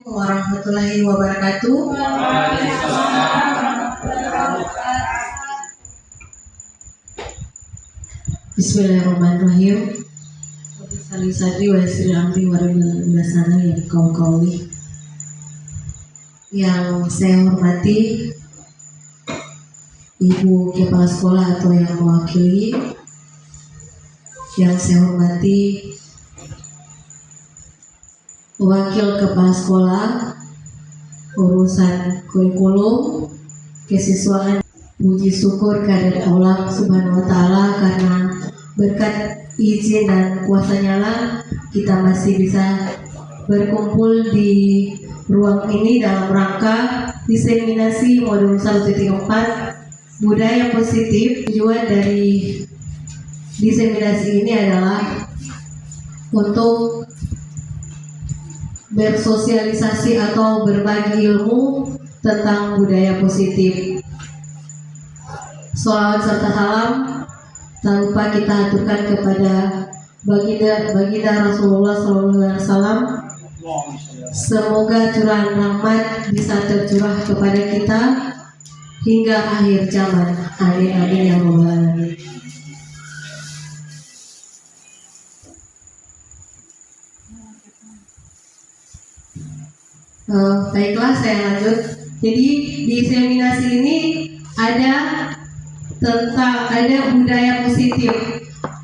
Warahmatullahi wabarakatuh. Bismillahirrahmanirrahim. Salih sadri wa yasir amri wa bilasana yang kau kauli. Yang saya hormati Ibu Kepala Sekolah atau yang mewakili, yang saya hormati Wakil Kepala Sekolah urusan kurikulum kesiswaan. Puji syukur kehadirat Allah Subhanahu wa Ta'ala, karena berkat izin dan kuasanya lah kita masih bisa berkumpul di ruang ini dalam rangka diseminasi modul 1.4 budaya positif. Tujuan dari diseminasi ini adalah untuk bersosialisasi atau berbagi ilmu tentang budaya positif. Sholawat serta salam tak lupa kita aturkan kepada baginda Rasulullah SAW. Semoga curahan rahmat bisa tercurah kepada kita hingga akhir zaman. Amin amin ya rabbal alamin. Baiklah, saya lanjut. Jadi di seminasi ini ada budaya positif.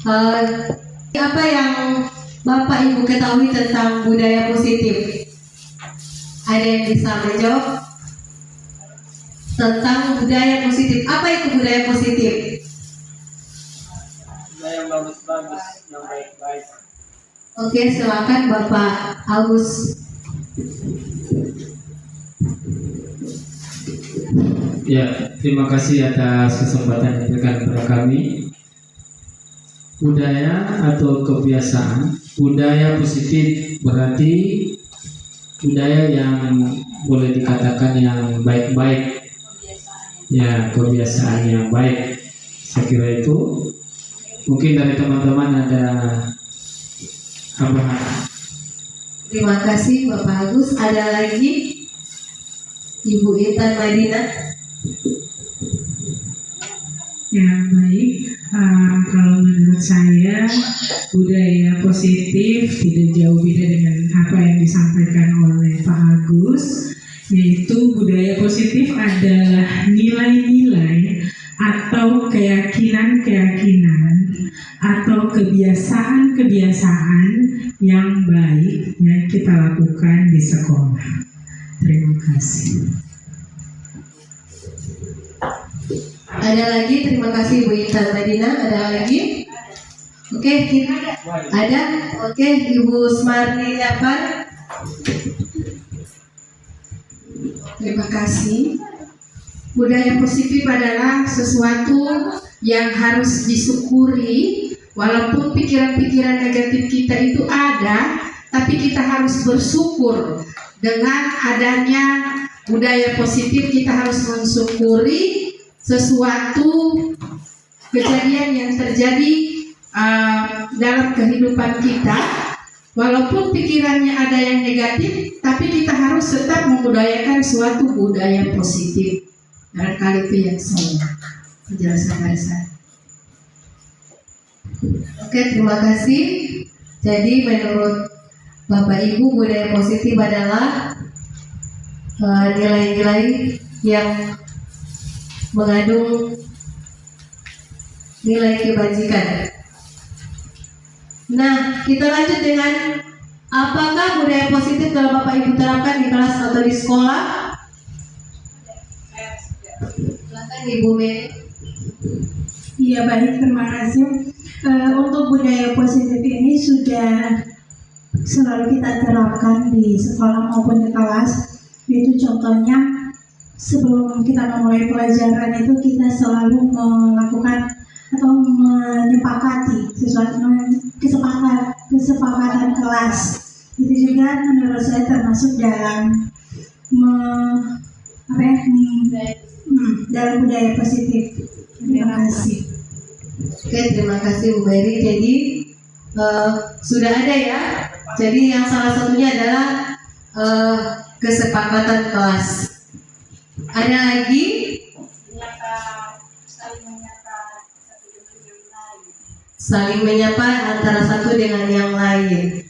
Apa yang Bapak Ibu ketahui tentang budaya positif? Ada yang bisa menjawab tentang budaya positif? Apa itu budaya positif? Budaya yang bagus-bagus, yang baik-baik. Oke, silakan Bapak Agus. Ya, terima kasih atas kesempatan yang diberikan kepada kami. Budaya atau kebiasaan, budaya positif berarti budaya yang boleh dikatakan yang baik-baik. Ya, kebiasaan yang baik. Saya kira itu. Mungkin dari teman-teman ada apa? Terima kasih Bapak Agus. Ada lagi Ibu Intan Madinah. Ya, baik. Kalau menurut saya budaya positif tidak jauh beda dengan apa yang disampaikan oleh Pak Agus, yaitu budaya positif adalah nilai-nilai atau keyakinan-keyakinan atau kebiasaan-kebiasaan yang baik yang kita lakukan di sekolah. Terima kasih. Ada lagi? Terima kasih Bu Intan Madinah. Ada lagi? Oke, kita ada. Oke, Ibu Smarni Japar. Terima kasih. Budaya positif adalah sesuatu yang harus disyukuri, walaupun pikiran-pikiran negatif kita itu ada, tapi kita harus bersyukur. Dengan adanya budaya positif, kita harus mensyukuri sesuatu kejadian yang terjadi dalam kehidupan kita, walaupun pikirannya ada yang negatif, tapi kita harus tetap membudayakan suatu budaya positif. Barangkali itu yang saya penjelasan dari saya. Oke, terima kasih. Jadi menurut Bapak Ibu, budaya positif adalah nilai-nilai yang mengandung nilai kebajikan. Nah, kita lanjut dengan apakah budaya positif telah Bapak Ibu terapkan di kelas atau di sekolah? Silakan Ibu Mary. Iya, baik, terima kasih. Untuk budaya positif ini sudah selalu kita terapkan di sekolah maupun di kelas. Itu contohnya, sebelum kita memulai pelajaran itu kita selalu melakukan atau menyepakati sesuatu kesepakatan kelas. Itu juga menurut saya termasuk dalam dalam budaya positif. Terima kasih. Oke, terima kasih Bu Mary. Jadi sudah ada ya. Jadi yang salah satunya adalah kesepakatan kelas. Ada lagi? Saling menyapa antara satu dengan yang lain.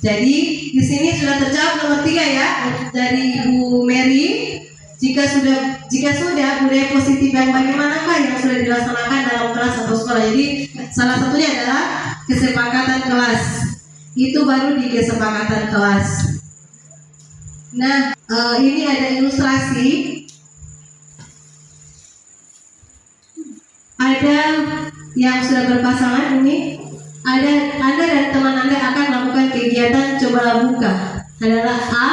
Jadi di sini sudah terjawab nomor 3 ya dari Ibu Mary. Jika sudah budaya positif yang bagaimanakah yang sudah dilaksanakan dalam kelas atau sekolah. Jadi salah satunya adalah kesepakatan kelas. Itu baru di kesepakatan kelas. Nah, ini ada ilustrasi. Ada yang sudah berpasangan ini. Anda dan teman Anda akan melakukan kegiatan coba buka. Adalah A.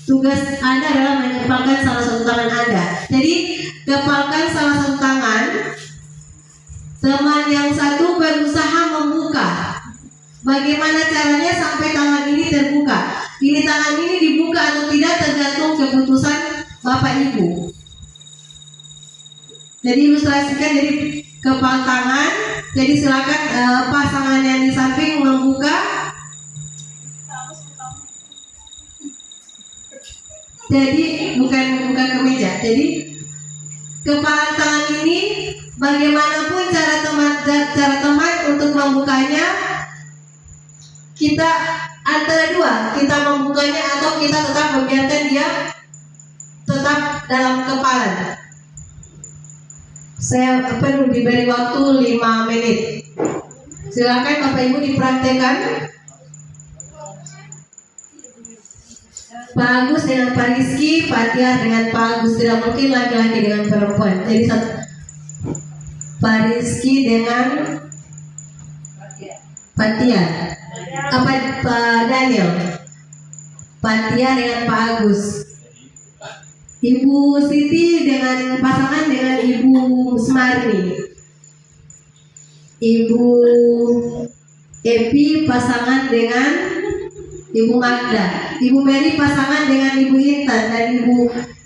Tugas Anda adalah mengepalkan salah satu tangan Anda. Jadi, kepalkan salah satu tangan. Teman yang satu berusaha membuka. Bagaimana caranya sampai tangan ini terbuka? Ini tangan ini dibuka atau tidak tergantung keputusan Bapak Ibu. Jadi ilustrasikan jadi kepal tangan. Jadi silakan pasangan yang di samping membuka. Jadi bukan ke meja. Jadi kepala tangan ini bagaimanapun cara teman untuk membukanya, kita antara dua, kita membukanya atau kita tetap membiarkan dia tetap dalam kepalan. Saya perlu diberi waktu 5 menit. Silakan Bapak Ibu dipraktekkan. Pak Agus dengan Pak Rizky, Pak Tiar dengan Pak Agus. Tidak mungkin laki-laki dengan perempuan. Jadi Pak Rizky dengan Pak Tiar. Pak Daniel. Pak Tiar dengan Pak Agus. Ibu Siti dengan pasangan dengan Ibu Smarni. Ibu Epi pasangan dengan Ibu Magda. Ibu Mary pasangan dengan Ibu Intan. Dan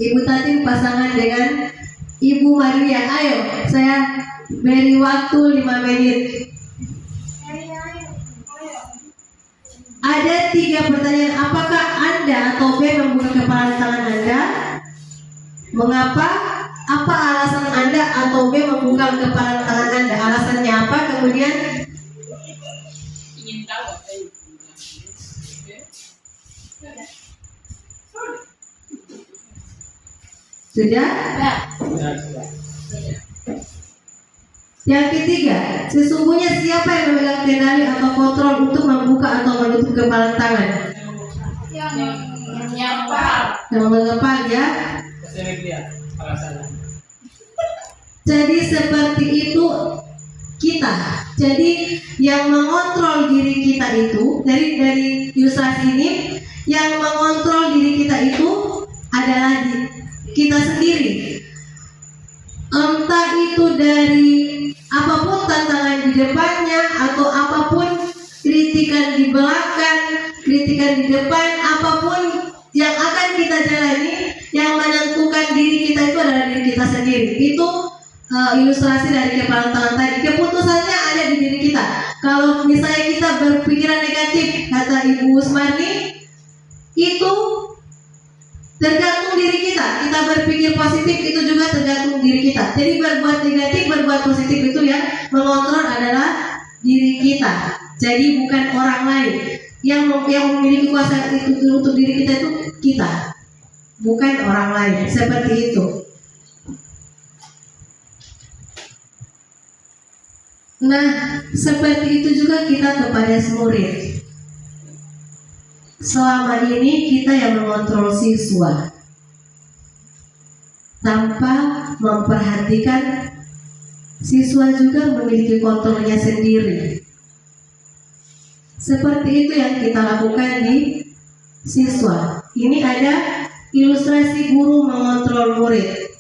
Ibu Tatin pasangan dengan Ibu Maria. Ayo, saya beri waktu 5 menit. Ada 3 pertanyaan. Apakah Anda atau B membuka kepala tangan Anda? Mengapa? Apa alasan Anda atau B membuka kepala tangan Anda? Alasannya apa? Kemudian Ingin tahu. sudah? Yang ketiga, sesungguhnya siapa yang memegang kendali atau kontrol untuk membuka atau menutup kepala tangan? Yang nyapa. Yang mengepal ya. Jadi seperti itu kita. Jadi yang mengontrol diri kita itu dari ilustrasi ini, yang mengontrol diri kita itu adalah kita sendiri. Entah itu dari apapun tantangan di depannya atau apapun kritikan di belakang, kritikan di depan, apapun yang akan kita jalani, yang menentukan diri kita itu adalah diri kita sendiri. Itu ilustrasi dari kepala tangan tadi. Keputusannya ada di diri kita. Kalau misalnya kita berpikiran negatif, kata Ibu Usmani, itu tergantung diri kita. Kita berpikir positif, itu juga tergantung diri kita. Jadi berbuat negatif, berbuat positif itu yang mengontrol adalah diri kita. Jadi bukan orang lain. Yang memiliki kuasa itu untuk diri kita itu kita, bukan orang lain. Seperti itu. Nah, seperti itu juga kita kepada murid. Selama ini kita yang mengontrol siswa tanpa memperhatikan siswa juga memiliki kontrolnya sendiri. Seperti itu yang kita lakukan di siswa. Ini ada ilustrasi guru mengontrol murid.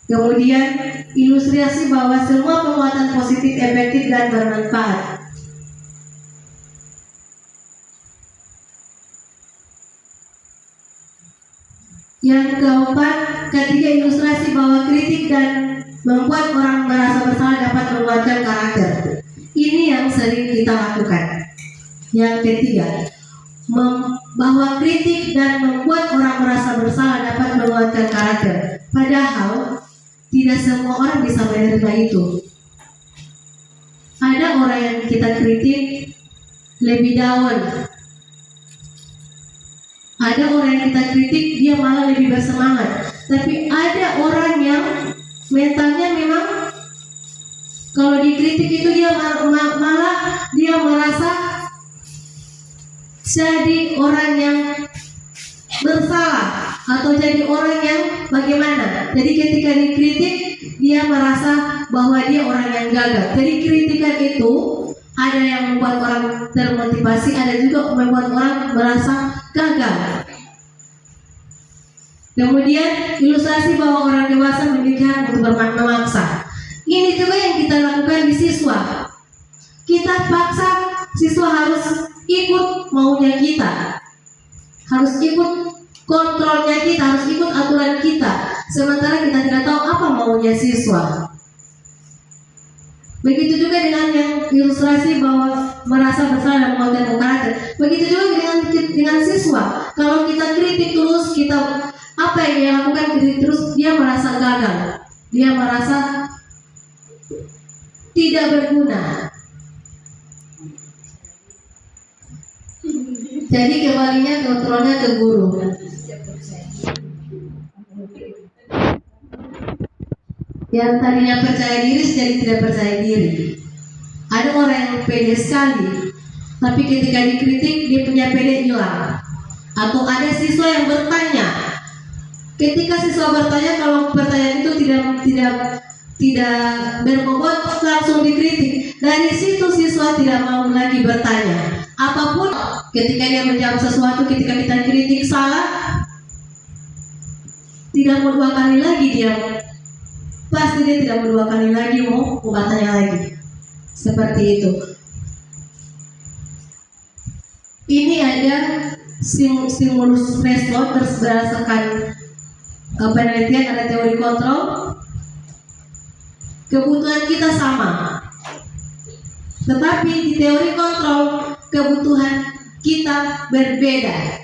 Kemudian ilustrasi bahwa semua penguatan positif efektif dan bermanfaat. Yang keempat, ketiga ilustrasi bahwa kritik dan membuat orang merasa bersalah dapat menguatkan karakter. Ini yang sering kita lakukan. Yang ketiga, bahwa kritik dan membuat orang merasa bersalah dapat menguatkan karakter. Padahal tidak semua orang bisa menerima itu. Ada orang yang kita kritik lebih down. Ada orang yang kita kritik dia malah lebih bersemangat. Tapi ada orang yang mentalnya memang kalau dikritik itu dia malah dia merasa jadi orang yang bersalah atau jadi orang yang bagaimana. Jadi ketika dikritik dia merasa bahwa dia orang yang gagal. Jadi kritikan itu ada yang membuat orang termotivasi, ada juga membuat orang merasa gagal. Kemudian ilustrasi bahwa orang dewasa memiliki hak untuk memaksa. Ini juga yang kita lakukan di siswa. Kita paksa siswa harus ikut maunya kita, harus ikut kontrolnya kita, harus ikut aturan kita. Sementara kita tidak tahu apa maunya siswa. Begitu juga dengan yang ilustrasi bahwa merasa bersalah dan menguatkan karakter. Begitu juga dengan siswa. Kalau kita kritik terus, kita apa yang dia lakukan kritik terus, dia merasa gagal, dia merasa tidak berguna. Jadi kembalinya kontrolnya ke guru. Yang tadinya percaya diri jadi tidak percaya diri. Ada orang yang pede sekali, tapi ketika dikritik dia punya pede hilang. Atau ada siswa yang bertanya, ketika siswa bertanya, kalau pertanyaan itu tidak berbobot, langsung dikritik. Dari situ siswa tidak mau lagi bertanya. Apapun ketika dia menjawab sesuatu, ketika kita kritik salah, tidak mau 2 kali lagi dia, pasti dia tidak mau 2 kali lagi mau bertanya lagi. Seperti itu. Ini ada stimulus respon berdasarkan penelitian, ada teori kontrol. Kebutuhan kita sama, tetapi di teori kontrol kebutuhan kita berbeda.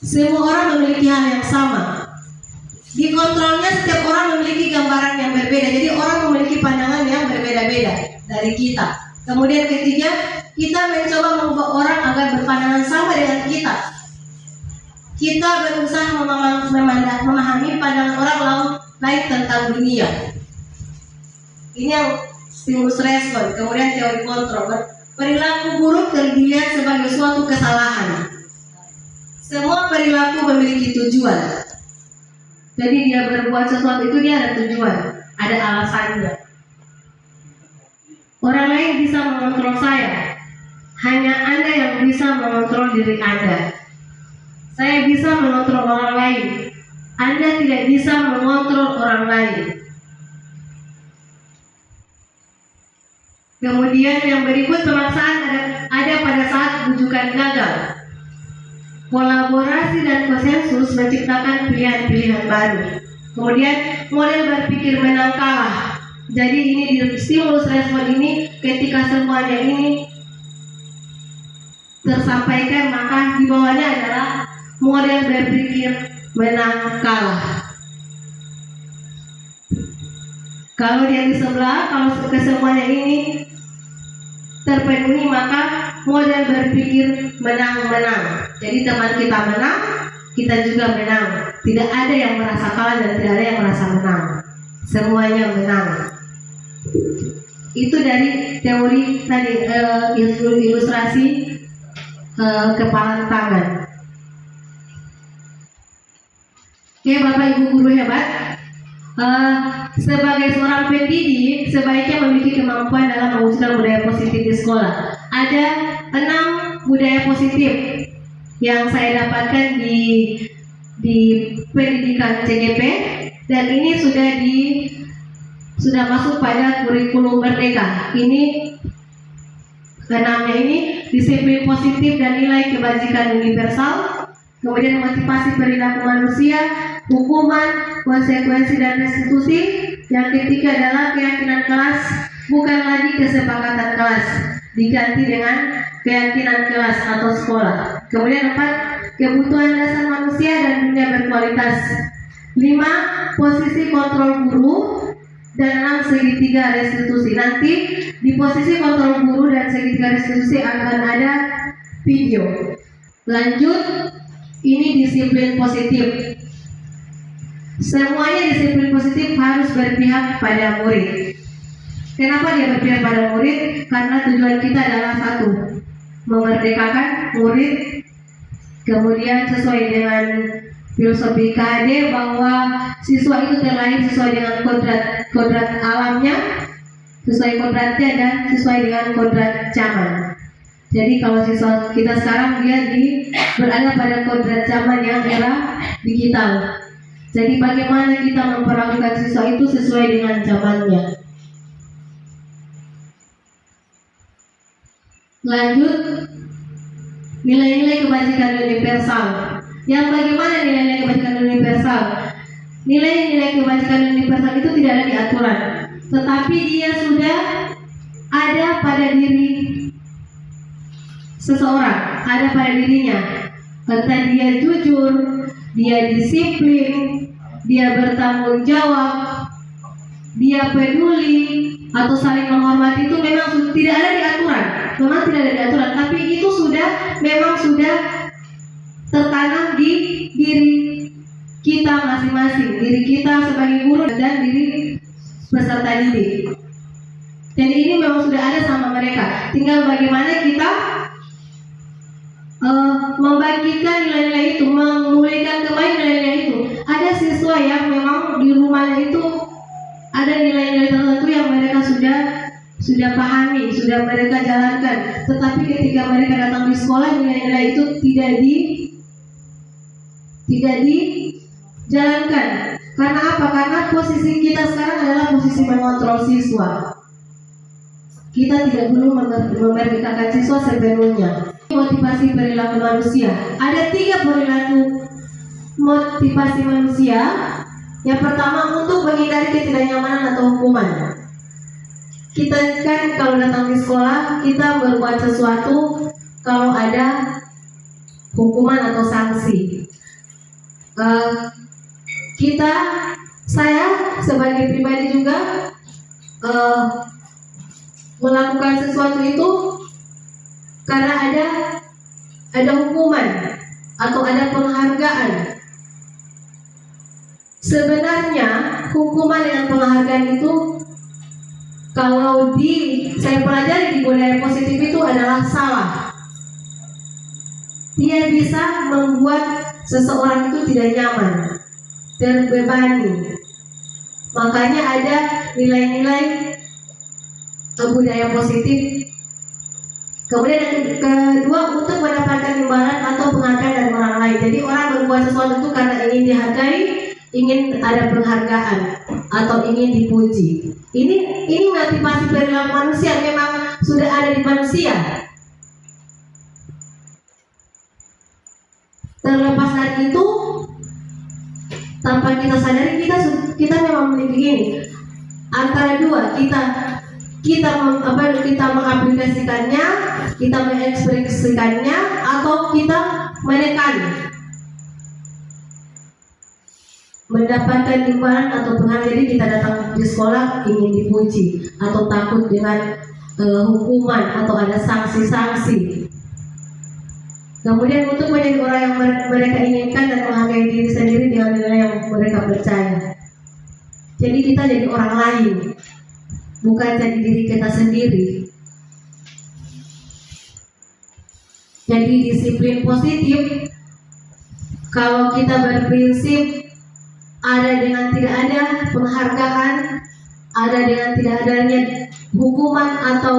Semua orang memiliki hal yang sama. Di kontrolnya setiap orang memiliki gambaran yang berbeda. Jadi orang memiliki pandangan yang berbeda-beda dari kita. Kemudian ketiga, kita mencoba mengubah orang agar berpandangan sama dengan kita. Kita berusaha memahami pandangan orang lain tentang dunia. Ini yang stimulus respon. Kemudian teori kontrol. Perilaku buruk dilihat sebagai suatu kesalahan. Semua perilaku memiliki tujuan. Jadi dia berbuat sesuatu itu dia ada tujuan, ada alasannya. Orang lain bisa mengontrol saya, hanya Anda yang bisa mengontrol diri Anda. Saya bisa mengontrol orang lain, Anda tidak bisa mengontrol orang lain. Kemudian yang berikut, pemaksaan ada pada saat bujukan gagal. Kolaborasi dan konsensus menciptakan pilihan-pilihan baru. Kemudian model berpikir menang kalah. Jadi ini di stimulus respon ini, ketika semuanya ini tersampaikan, maka di bawahnya adalah model berpikir menang kalah. Kalau dia di sebelah, kalau kesemuanya ini terpenuhi, maka model berpikir menang-menang. Jadi teman kita menang, kita juga menang. Tidak ada yang merasa kalah dan tidak ada yang merasa menang. Semuanya menang. Itu dari teori tadi, ilustrasi kepalan tangan. Oke, Bapak Ibu guru hebat. Sebagai seorang pendidik, sebaiknya memiliki kemampuan dalam mewujudkan budaya positif di sekolah. Ada 6 budaya positif yang saya dapatkan di pendidikan CGP, dan ini sudah masuk pada kurikulum merdeka. Ini 6-nya ini: disiplin positif dan nilai kebajikan universal, kemudian motivasi perilaku manusia, hukuman, konsekuensi dan restitusi. Yang ketiga adalah keyakinan kelas, bukan lagi kesepakatan kelas. diganti dengan keyakinan kelas atau sekolah. Kemudian 4, kebutuhan dasar manusia dan dunia berkualitas. 5, posisi kontrol guru, dan 6, segitiga restitusi. Nanti di posisi kontrol guru dan segitiga restitusi akan ada video. Lanjut, ini disiplin positif. Semuanya disiplin positif harus berpihak pada murid. Kenapa dia berpihak pada murid? Karena tujuan kita adalah satu, memerdekakan murid. Kemudian sesuai dengan filosofi KD bahwa siswa itu terlahir sesuai dengan kodrat alamnya, sesuai kodratnya dan sesuai dengan kodrat zaman. Jadi kalau siswa kita sekarang dia berada pada kodrat zaman yang era digital. Jadi bagaimana kita memperlakukan siswa itu sesuai dengan zamannya. Lanjut, nilai-nilai kebajikan universal. Yang bagaimana nilai-nilai kebajikan universal? Nilai-nilai kebajikan universal itu tidak ada di aturan, tetapi dia sudah ada pada diri seseorang, ada pada dirinya. Entah dia jujur, dia disiplin, dia bertanggung jawab, dia peduli, atau saling menghormati, itu memang tidak ada di aturan. Memang tidak ada di aturan, tapi itu memang sudah tertanam di diri kita masing-masing, diri kita sebagai guru dan diri peserta didik. Jadi ini memang sudah ada sama mereka. Tinggal bagaimana kita membagikan nilai-nilai itu, memulihkan kembali nilai-nilai itu. Ada siswa yang memang di rumahnya itu ada nilai-nilai tertentu yang mereka sudah pahami, sudah mereka jalankan. Tetapi ketika mereka datang di sekolah, nilai-nilai itu tidak dijalankan. Karena apa? Karena posisi kita sekarang adalah posisi mengontrol siswa. Kita tidak perlu memerdekakan siswa sepenuhnya. Motivasi perilaku manusia. Ada 3 perilaku motivasi manusia. Yang pertama, untuk menghindari ketidaknyamanan atau hukuman. Kita kan kalau datang di sekolah, kita berbuat sesuatu kalau ada hukuman atau sanksi. Saya sebagai pribadi juga melakukan sesuatu itu karena ada hukuman atau ada penghargaan. Sebenarnya hukuman dan penghargaan itu kalau saya pelajari di budaya positif itu adalah salah. Dia bisa membuat seseorang itu tidak nyaman, terbebani. Makanya ada nilai-nilai budaya positif. Kemudian yang kedua, untuk mendapatkan imbalan atau penghargaan dari orang lain. Jadi orang berbuat sesuatu itu karena ingin dihargai, ingin ada penghargaan atau ingin dipuji. Ini motivasi perilaku manusia, memang sudah ada di manusia. Terlepas dari itu, tanpa kita sadari kita memang memiliki ini. Antara dua, kita mengaplikasikannya, kita mengekspresikannya, atau kita menekan. Mendapatkan imbalan atau penghargaan. Jadi kita datang di sekolah ingin dipuji atau takut dengan hukuman atau ada sanksi-sanksi. Kemudian untuk menjadi orang yang mereka inginkan dan menghargai diri sendiri dengan nilai yang mereka percaya. Jadi kita jadi orang lain, bukan jadi diri kita sendiri. Jadi disiplin positif, kalau kita berprinsip ada dengan tidak ada penghargaan, ada dengan tidak adanya hukuman atau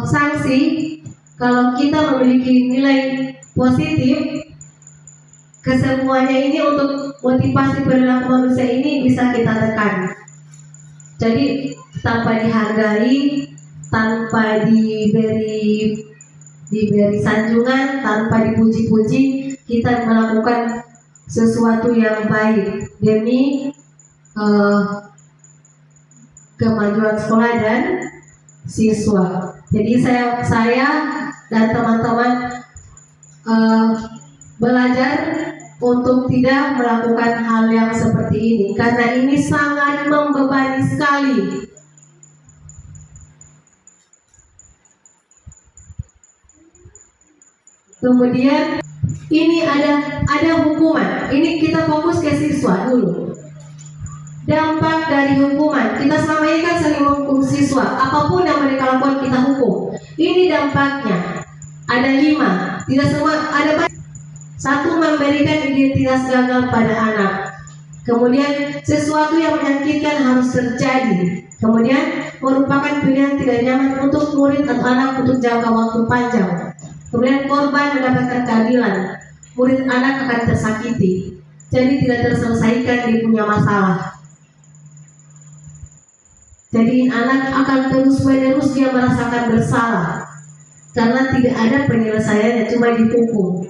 sanksi. Kalau kita memiliki nilai positif, kesemuanya ini untuk motivasi perilaku manusia ini bisa kita tekan. Jadi tanpa dihargai, tanpa diberi sanjungan, tanpa dipuji-puji, kita melakukan sesuatu yang baik demi kemajuan sekolah dan siswa. Jadi saya dan teman-teman belajar untuk tidak melakukan hal yang seperti ini karena ini sangat membebani sekali. Kemudian ini ada hukuman. Ini kita fokus ke siswa dulu. Dampak dari hukuman, kita selama ini kan sering menghukum siswa, apapun yang mereka lakukan kita hukum. Ini dampaknya ada 5, tidak semua ada banyak. 1, memberikan identitas gagal pada anak. Kemudian sesuatu yang menyakitkan harus terjadi. Kemudian merupakan pilihan tidak nyaman untuk murid atau anak untuk jangka waktu panjang. Kemudian korban mendapatkan keadilan, murid anak akan tersakiti, jadi tidak terselesaikan dia punya masalah. Jadi anak akan terus-menerus dia merasakan bersalah karena tidak ada penyelesaiannya, cuma dihukum.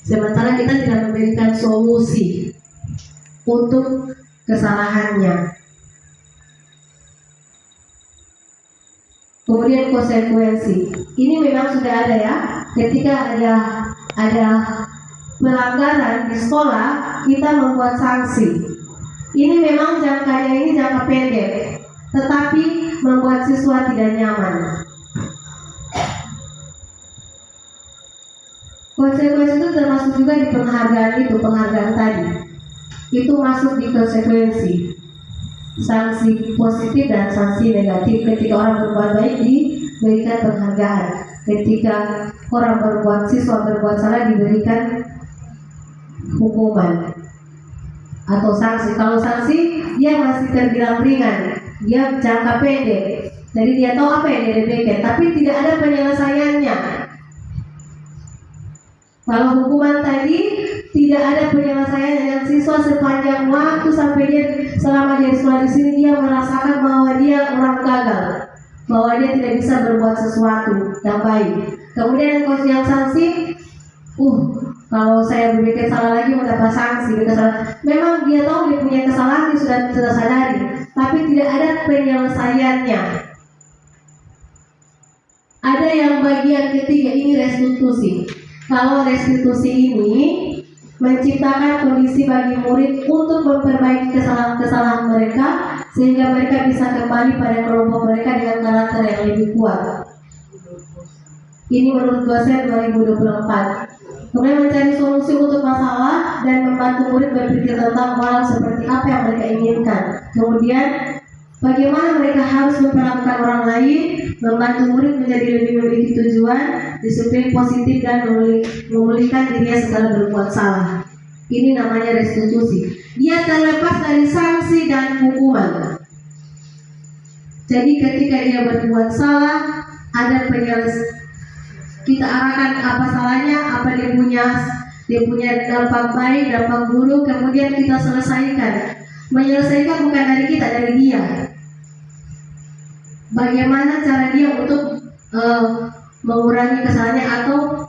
Sementara kita tidak memberikan solusi untuk kesalahannya. Kemudian konsekuensi. Ini memang sudah ada ya. Ketika ada pelanggaran di sekolah, kita membuat sanksi. Ini memang jangkanya ini jangka pendek, tetapi membuat siswa tidak nyaman. Konsekuensi itu termasuk juga di penghargaan tadi. Itu masuk di konsekuensi. Sanksi positif dan sanksi negatif. Ketika orang berbuat baik diberikan penghargaan. Ketika siswa berbuat salah diberikan hukuman atau sanksi. Kalau sanksi dia masih terbilang ringan, dia jangka pendek, jadi dia tahu apa yang dia dapatkan, tapi tidak ada penyelesaiannya. Kalau hukuman tadi tidak ada penyelesaiannya, dan siswa sepanjang waktu sampai dia selama dia sekolah di sini dia merasakan bahwa dia orang gagal, bahwa dia tidak bisa berbuat sesuatu yang baik. Kemudian yang sanksi, kalau saya berbikin salah lagi mendapat sanksi. Memang dia tahu dia punya kesalahan, dia sudah sadari, tapi tidak ada penyelesaiannya. Ada yang bagian ketiga, ini restitusi. Kalau restitusi ini menciptakan kondisi bagi murid untuk memperbaiki kesalahan-kesalahan mereka sehingga mereka bisa kembali pada kelompok mereka dengan karakter yang lebih kuat. Ini menurut dosen 2024. Kemudian mencari solusi untuk masalah dan membantu murid berpikir tentang hal seperti apa yang mereka inginkan. Kemudian bagaimana mereka harus memperlakukan orang lain, membantu murid menjadi lebih memiliki tujuan, disiplin positif dan memulihkan dirinya setelah berbuat salah. Ini namanya restitusi. Dia terlepas dari sanksi dan hukuman. Jadi ketika dia berbuat salah, ada penyelesaian. Kita arahkan apa salahnya, apa dia punya dampak baik, dampak buruk, kemudian kita selesaikan. Menyelesaikan bukan dari kita, dari dia. Bagaimana cara dia untuk mengurangi kesalahannya atau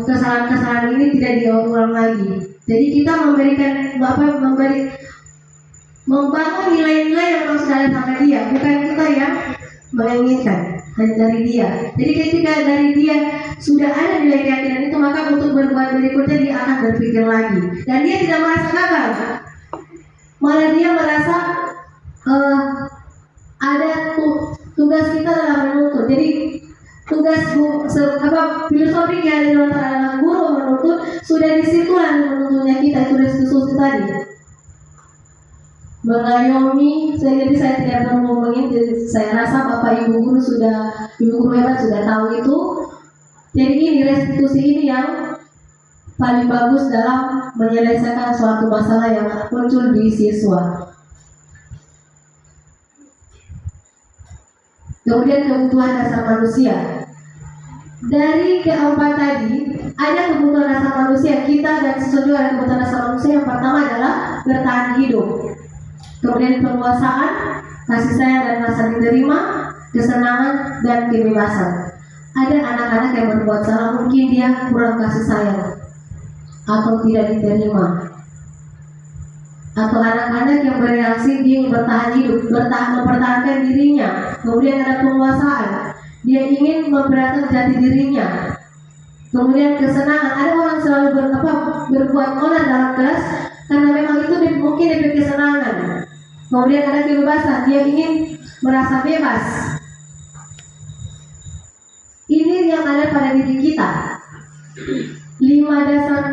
kesalahan-kesalahan ini tidak diulang lagi. Jadi kita membangun nilai-nilai yang memang sudah ada sama dia, bukan kita yang menginginkan. Hanya dari dia. Jadi ketika dari dia sudah ada nilai keyakinan itu, maka untuk berbuat berikutnya dia akan berpikir lagi. Dan dia tidak merasa gagal, malah dia merasa ada tugas kita dalam menuntut. Jadi tugas filosofi yang adalah guru menuntut, sudah disitulah menuntutnya kita, itu restitusi tadi. Mengayomi, jadi saya tidak perlu ngomongin. Jadi saya rasa Bapak Ibu guru hebat sudah tahu itu. Jadi ini restitusi ini yang paling bagus dalam menyelesaikan suatu masalah yang muncul di siswa. Kemudian kebutuhan dasar manusia. Dari keempat tadi ada kebutuhan dasar manusia kita dan siswa juga ada kebutuhan dasar manusia. Yang pertama adalah bertahan hidup. Kemudian penguasaan, kasih sayang dan rasa diterima, kesenangan dan kebebasan. Ada anak-anak yang berbuat salah, mungkin dia kurang kasih sayang atau tidak diterima. atau anak-anak yang bereaksi dia ingin bertahan hidup, mempertahankan dirinya. Kemudian ada penguasaan, dia ingin memperlihatkan jati dirinya. Kemudian kesenangan, ada orang selalu berbuat onar dalam kelas karena memang itu mungkin dia kesenangan. Kemudian ada kebebasan, dia ingin merasa bebas. Ini yang ada pada diri kita. 5 dasar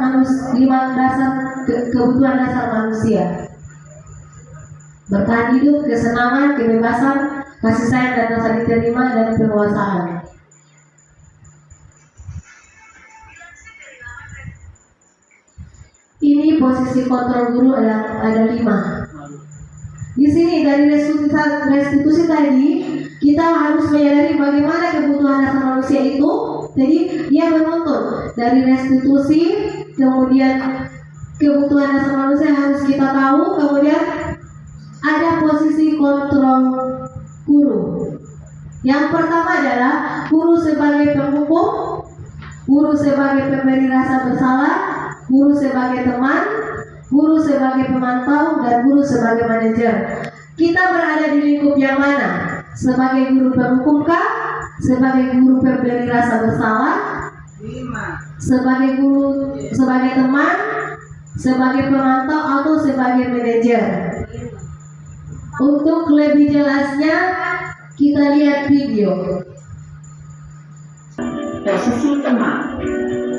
kebutuhan dasar manusia: bertahan hidup, kesenangan, kebebasan, kasih sayang dan rasa diterima, dan penguasaan. Ini posisi kontrol guru ada 5. Di sini dari restitusi tadi kita harus menyadari bagaimana kebutuhan dasar manusia itu. Jadi dia menuntut dari restitusi, kemudian kebutuhan dasar manusia harus kita tahu, kemudian ada posisi kontrol guru. Yang pertama adalah guru sebagai penghukum, guru sebagai pemberi rasa bersalah, guru sebagai teman, guru sebagai pemantau, dan guru sebagai manajer. Kita berada di lingkup yang mana? Sebagai guru penghukumkah? Sebagai guru pemberi rasa bersalah? Sebagai guru, sebagai teman, sebagai pemantau, atau sebagai manajer? Untuk lebih jelasnya kita lihat video. Posisi teman.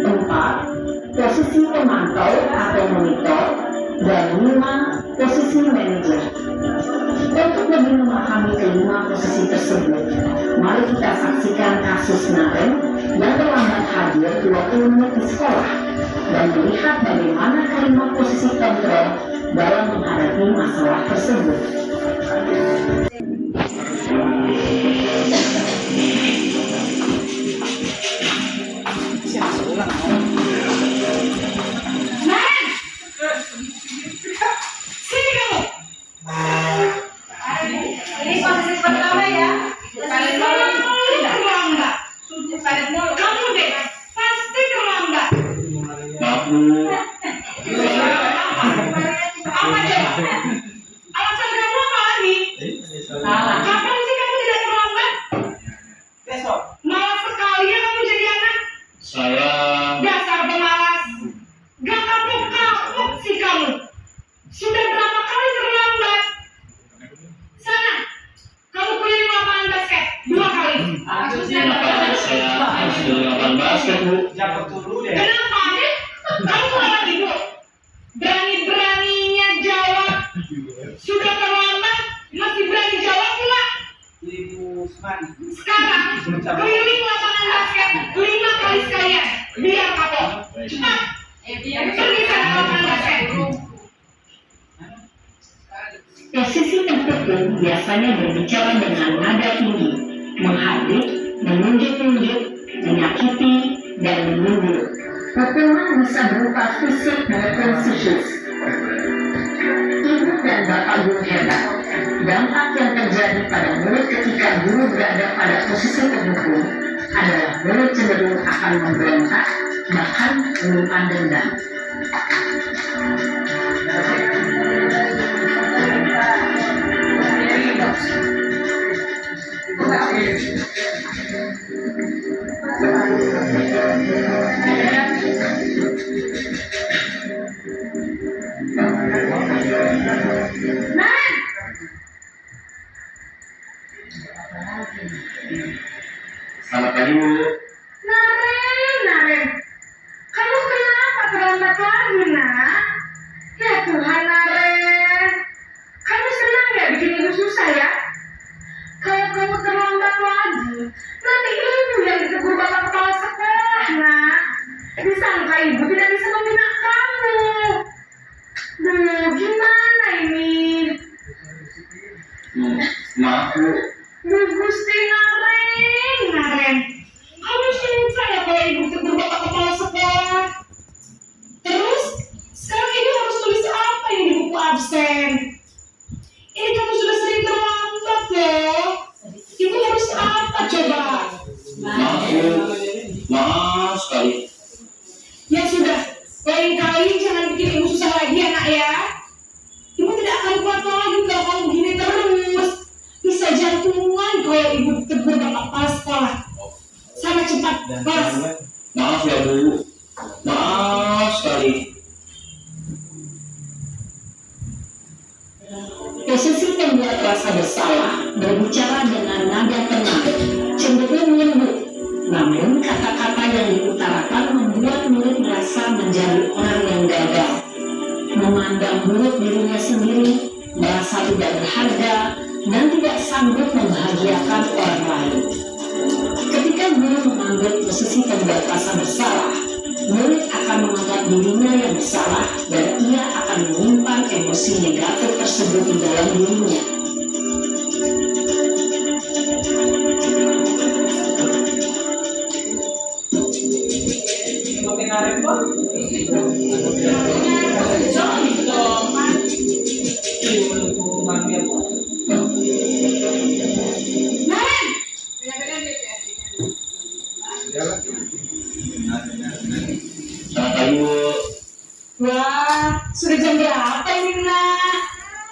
4. Posisi pemantau atau monitor. Dan 5. Posisi manajer. Untuk lebih memahami kelima posisi tersebut, mari kita saksikan kasus Naren yang terlambat hadir 20 menit di sekolah dan melihat bagaimana kelima posisi kontrol dalam menghadapi masalah tersebut. Ini posisi pertama ya. Kamu deh pasti terlambat. Apa coba? Alasan kamu apa lagi? Salah. Kapan sih kamu tidak terlambat? Besok. Malas sekali ya kamu jadi anak. Saya Dasar pemalas. Gak kapok-kapok sih kamu. Sudah berapa kali terlambat? Sana, kamu keliling lapangan basket 2 kali. kenapa saya harus di lapangan basket, Bu? Jawab dulu deh. Kenapa deh? Kamu lewat itu. Berani-beraninya jawab. Sudah terlambat, masih berani jawab pula. Ibu Usman. Sekarang, keliling lapangan basket 5 kali sekalian. Biar kapok. Cepat. Pergi ke lapangan basket. Posisi tertutup biasanya berbicara dengan nada tinggi, menghardik, menunjuk-nunjuk, menyakiti, dan menyindir. Pukulan bisa berupa fisik maupun psikis. Ibu dan bapak guru hebat. Dampak yang terjadi pada murid ketika guru berada pada posisi penghukum adalah murid cenderung akan memberontak, bahkan menyimpan dendam. Selamat pagi, Bu. Naren, kamu kenapa terlambat lagi, nak? Ya Tuhan, Naren, kamu senang ya bikin ibu susah ya? Kalau kamu terlambat lagi, nanti ibu yang ditegur bapak kepala sekolah, nak. Disangka ibu tidak bisa membina kamu. Duh, gimana ini? Maaf, Bu. Gusti Naren, kamu susah ya kalau ibu tegur bapak kepala sekolah. Terus, sekarang ibu harus tulis apa ini di buku absen? Ini kamu sudah sering terlambat loh. Ibu harus apa coba? Maaf, Bu. Maaf sekali. Ya sudah, lain kali jangan bikin ibu susah lagi ya nak ya. Mas, Maaf ya Bu, maaf sekali. Posisi pembuat rasa bersalah berbicara dengan nada tenang, cenderung lembut. Namun kata-kata yang diutarakan membuat murid merasa menjadi orang yang gagal, memandang buruk dirinya sendiri, merasa tidak berharga, dan tidak sanggup membahagiakan orang lain. Ketika guru mengambil posisi pembuat rasa bersalah, murid akan menganggap dirinya yang bersalah dan ia akan menyimpan emosi negatif tersebut di dalam dirinya. Naren, Selamat pagi Bu. wah, sudah jam berapa ini nak?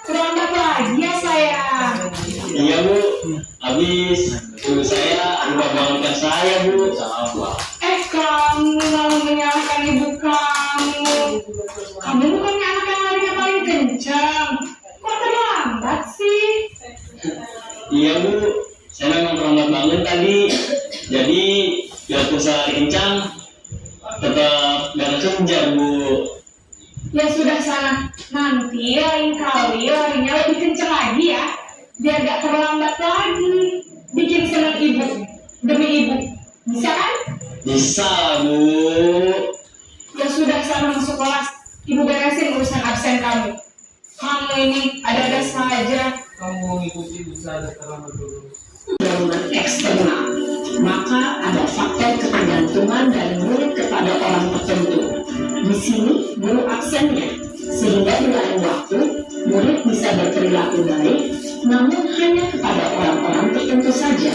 Terlambat lagi ya sayang. Iya Bu, habis ibu saya lupa bangunkan saya Bu. Sama. Kamu malah menyalahkan ibu kamu. Kamu bukannya anak yang larinya paling kencang. Kok terlambat sih? Iya Bu, saya memang terlambat bangun tadi. Jadi biarpun saya lari kencang, tetap gak kejar Bu. Ya sudah sana, nanti lain kali larinya lebih kencang lagi ya, biar gak terlambat lagi. Bikin senang ibu, demi ibu, bisa kan? Bisa Bu. Ya sudah sana masuk kelas, ibu beresin urusan absen kamu. Kamu ini ada-ada saja. Kamu mengikuti usaha terlambat dulu. Dorongan eksternal, maka ada faktor ketergantungan dari murid kepada orang tertentu. Di sini guru absennya, sehingga di lain waktu murid bisa berperilaku baik, namun hanya kepada orang-orang tertentu saja.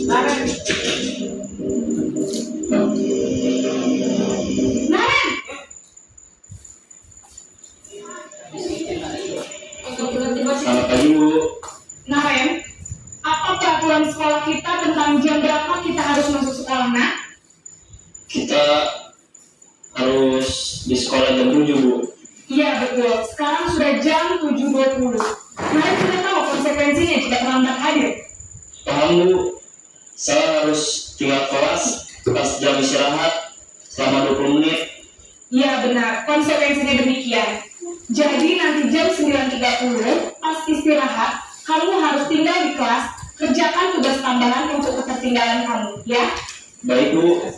Naren, Selamat pagi Bu. Naren, apa peraturan sekolah kita tentang jam berapa kita harus masuk sekolah nak? Kita harus di sekolah jam 7 Bu. Iya betul, sekarang sudah jam 7.20. Naren sudah tahu konsekuensinya jika terlambat hadir. Paham Bu, saya harus tinggal kelas pas jam istirahat selama 20 menit. Iya benar, konsekuensinya demikian. Jadi nanti jam 9.30 pas istirahat, kamu harus tinggal di kelas, kerjakan tugas tambahan untuk ketertinggalan kamu, ya? Baik Bu.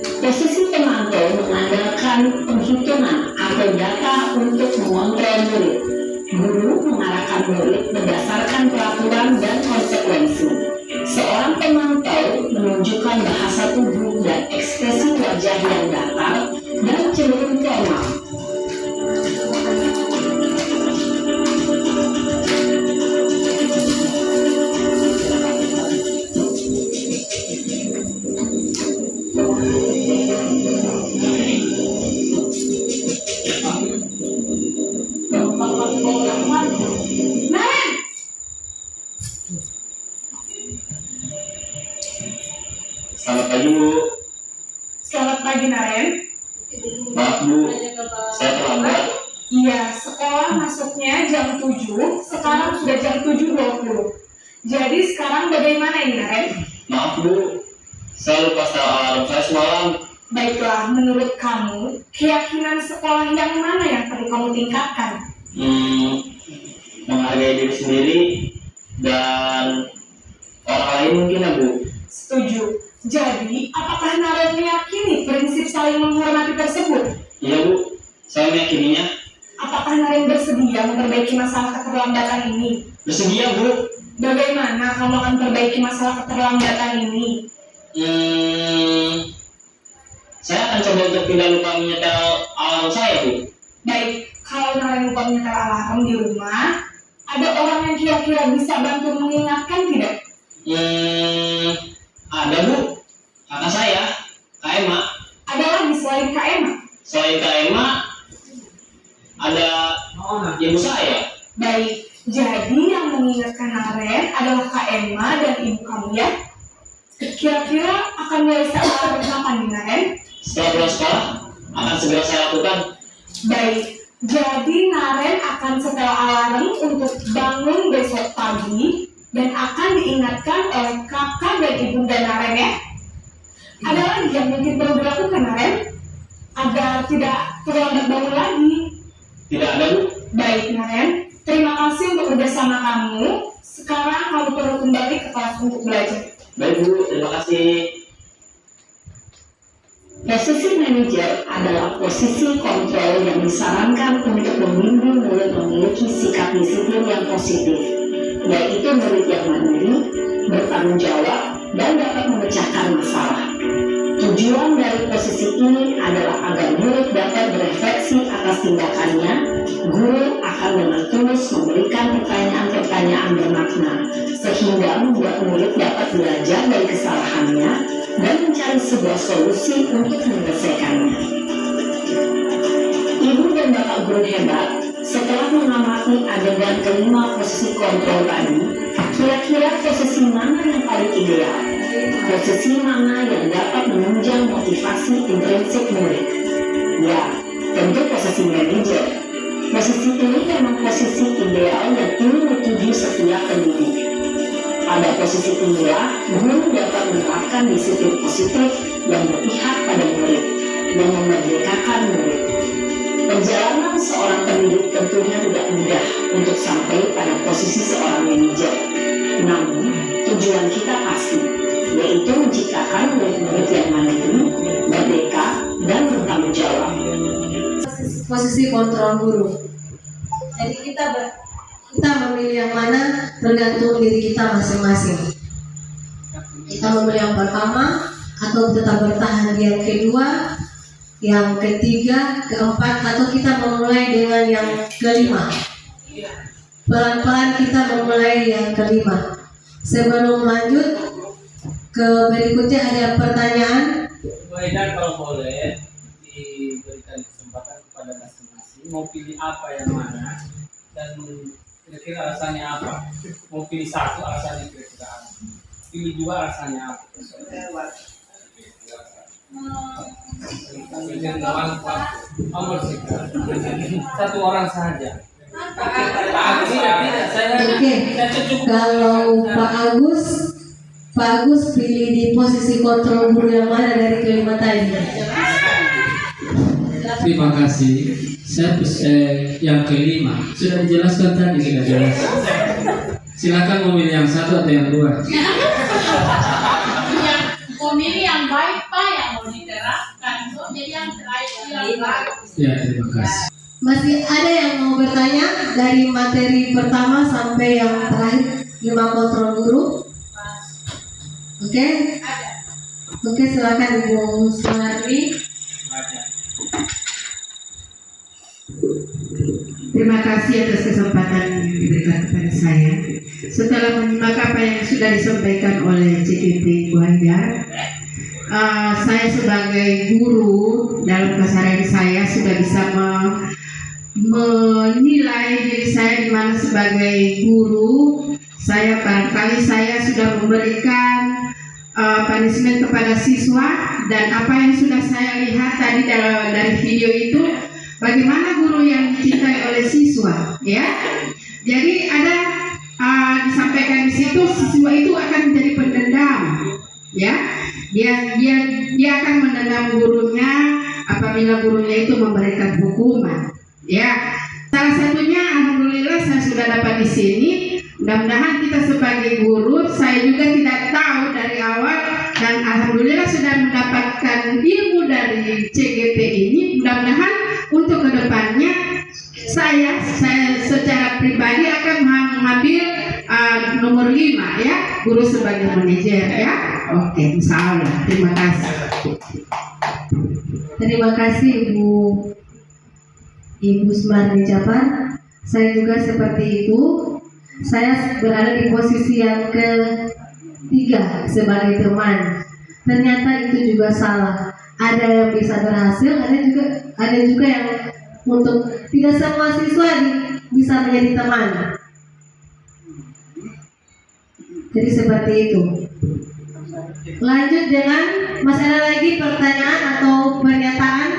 Posisi pemantau mengandalkan penghitungan atau data untuk mengontrol murid. Guru mengarahkan murid berdasarkan peraturan dan konsekuensi. Seorang pemantau menunjukkan bahasa tubuh dan ekspresi wajah yang datar dan cenderung formal. Naren! Selamat pagi Bu. Selamat pagi Naren. Maaf Bu, saya terlambat. Iya, sekolah masuknya jam 7, sekarang sudah jam 7.20. Jadi sekarang bagaimana ini Naren? Maaf Bu, saya lupa setel alarm saya semalam. Baiklah, menurut kamu, keyakinan sekolah yang mana yang perlu kamu tingkatkan? Menghargai diri sendiri dan orang lain mungkin ya Bu. Setuju. Jadi, apakah Naren meyakini prinsip saling menghormati tersebut? Iya Bu, saya meyakininya. Apakah Naren bersedia memperbaiki masalah keterlambatan ini? Bersedia Bu. Bagaimana kamu akan perbaiki masalah keterlambatan ini? Saya akan coba untuk tidak lupa menyetel alarm saya Bu. Baik, kalau Naren lupa menyetel alarm di rumah, ada orang yang kira-kira bisa bantu mengingatkan tidak? Ada Bu, kakak saya. KMA. Ada lagi selain KMA? Selain KMA ada ibu saya. Baik, jadi yang mengingatkan Naren adalah KMA dan ibu kamu ya. Kira-kira akan mulai sekolah kapan nih Naren? Setelah pulang sekolah akan segera saya lakukan. Baik, jadi Naren akan setel alarm untuk bangun besok pagi dan akan diingatkan oleh kakak dan ibunda Naren ya. Ada lagi yang mungkin perlu dilakukan Naren agar tidak terlambat bangun lagi? Tidak ada, Bu. Baik Naren, terima kasih untuk kerjasama kamu. Sekarang kamu perlu kembali ke kelas untuk belajar. Baik, Bu. Terima kasih. Posisi manajer adalah posisi kontrol yang disarankan untuk membimbing murid memiliki sikap disiplin yang positif, yaitu murid yang mandiri, bertanggung jawab, dan dapat memecahkan masalah. Tujuan dari posisi ini adalah agar murid dapat berefleksi atas tindakannya. Guru akan dengan tulus memberikan pertanyaan-pertanyaan bermakna, sehingga membuat murid dapat belajar dari kesalahannya dan mencari sebuah solusi untuk menyelesaikannya. Ibu dan bapak guru hebat, setelah mengamati adegan kelima posisi kontrol tadi, kira-kira posisi mana yang paling ideal? Posisi mana yang dapat menunjang motivasi intrinsik murid? Ya, tentu posisi manajer. Posisi ini memang posisi ideal yang ingin dituju setiap pendidik. Pada posisi inilah, guru dapat menerapkan disiplin positif yang berpihak pada murid, yang memerdekakan murid. Perjalanan seorang pendidik tentunya tidak mudah untuk sampai pada posisi seorang manajer. Namun, tujuan kita pasti, yaitu menciptakan murid-murid yang mandiri, merdeka, dan bertanggung jawab. Posisi kontrol guru. Jadi kita memilih yang mana tergantung diri kita masing-masing. Kita memilih yang pertama atau tetap bertahan di yang kedua, yang ketiga, keempat, atau kita memulai dengan yang kelima. Pelan-pelan kita memulai yang kelima. Sebelum lanjut ke berikutnya, ada pertanyaan? Dan kalau boleh diberikan kesempatan kepada masing-masing mau pilih apa yang mana dan kira-kira alasannya apa. Mau pilih satu alasannya kira-kira apa, pilih dua alasannya apa. Satu orang saja. Oke, kalau Pak Agus pilih di posisi kontrol guru yang mana dari kelima tadi? Terima kasih. Saya yang kelima sudah dijelaskan tadi, sudah jelas. Silakan memilih yang satu atau yang dua. Yang memilih yang baik Pak, yang mau diterapkan. So, jadi yang terakhir yang bagus. Ya, terima kasih. Masih ada yang mau bertanya dari materi pertama sampai yang terakhir 5 kontrol guru? Oke? Oke, silakan Ibu Sumarni. Terima kasih atas kesempatan yang diberikan kepada saya. Setelah menyimak apa yang sudah disampaikan oleh CGP Bu Haidar, saya sebagai guru dalam keseharian saya sudah bisa menilai diri saya di mana sebagai guru. Saya barangkali saya sudah memberikan punishment kepada siswa, dan apa yang sudah saya lihat tadi dari video itu, bagaimana guru yang dicintai oleh siswa, ya. Jadi ada disampaikan di situ, siswa itu akan menjadi pendendam, ya. Dia akan mendendam gurunya apabila gurunya itu memberikan hukuman, ya. Salah satunya, alhamdulillah saya sudah dapat di sini. Mudah-mudahan kita sebagai guru, saya juga tidak tahu dari awal, dan alhamdulillah sudah mendapatkan ilmu dari CGP ini. Mudah-mudahan untuk kedepannya saya secara pribadi akan mengambil nomor 5, ya, guru sebagai manajer, ya. Oke, insyaallah. Terima kasih. Terima kasih Ibu Sumarni Japar. Saya juga seperti itu. Saya berada di posisi yang ketiga sebagai teman. Ternyata itu juga salah. ada yang bisa berhasil, ada juga yang untuk tidak semua siswa bisa menjadi teman. Jadi seperti itu. Lanjut dengan masih ada lagi pertanyaan atau pernyataan?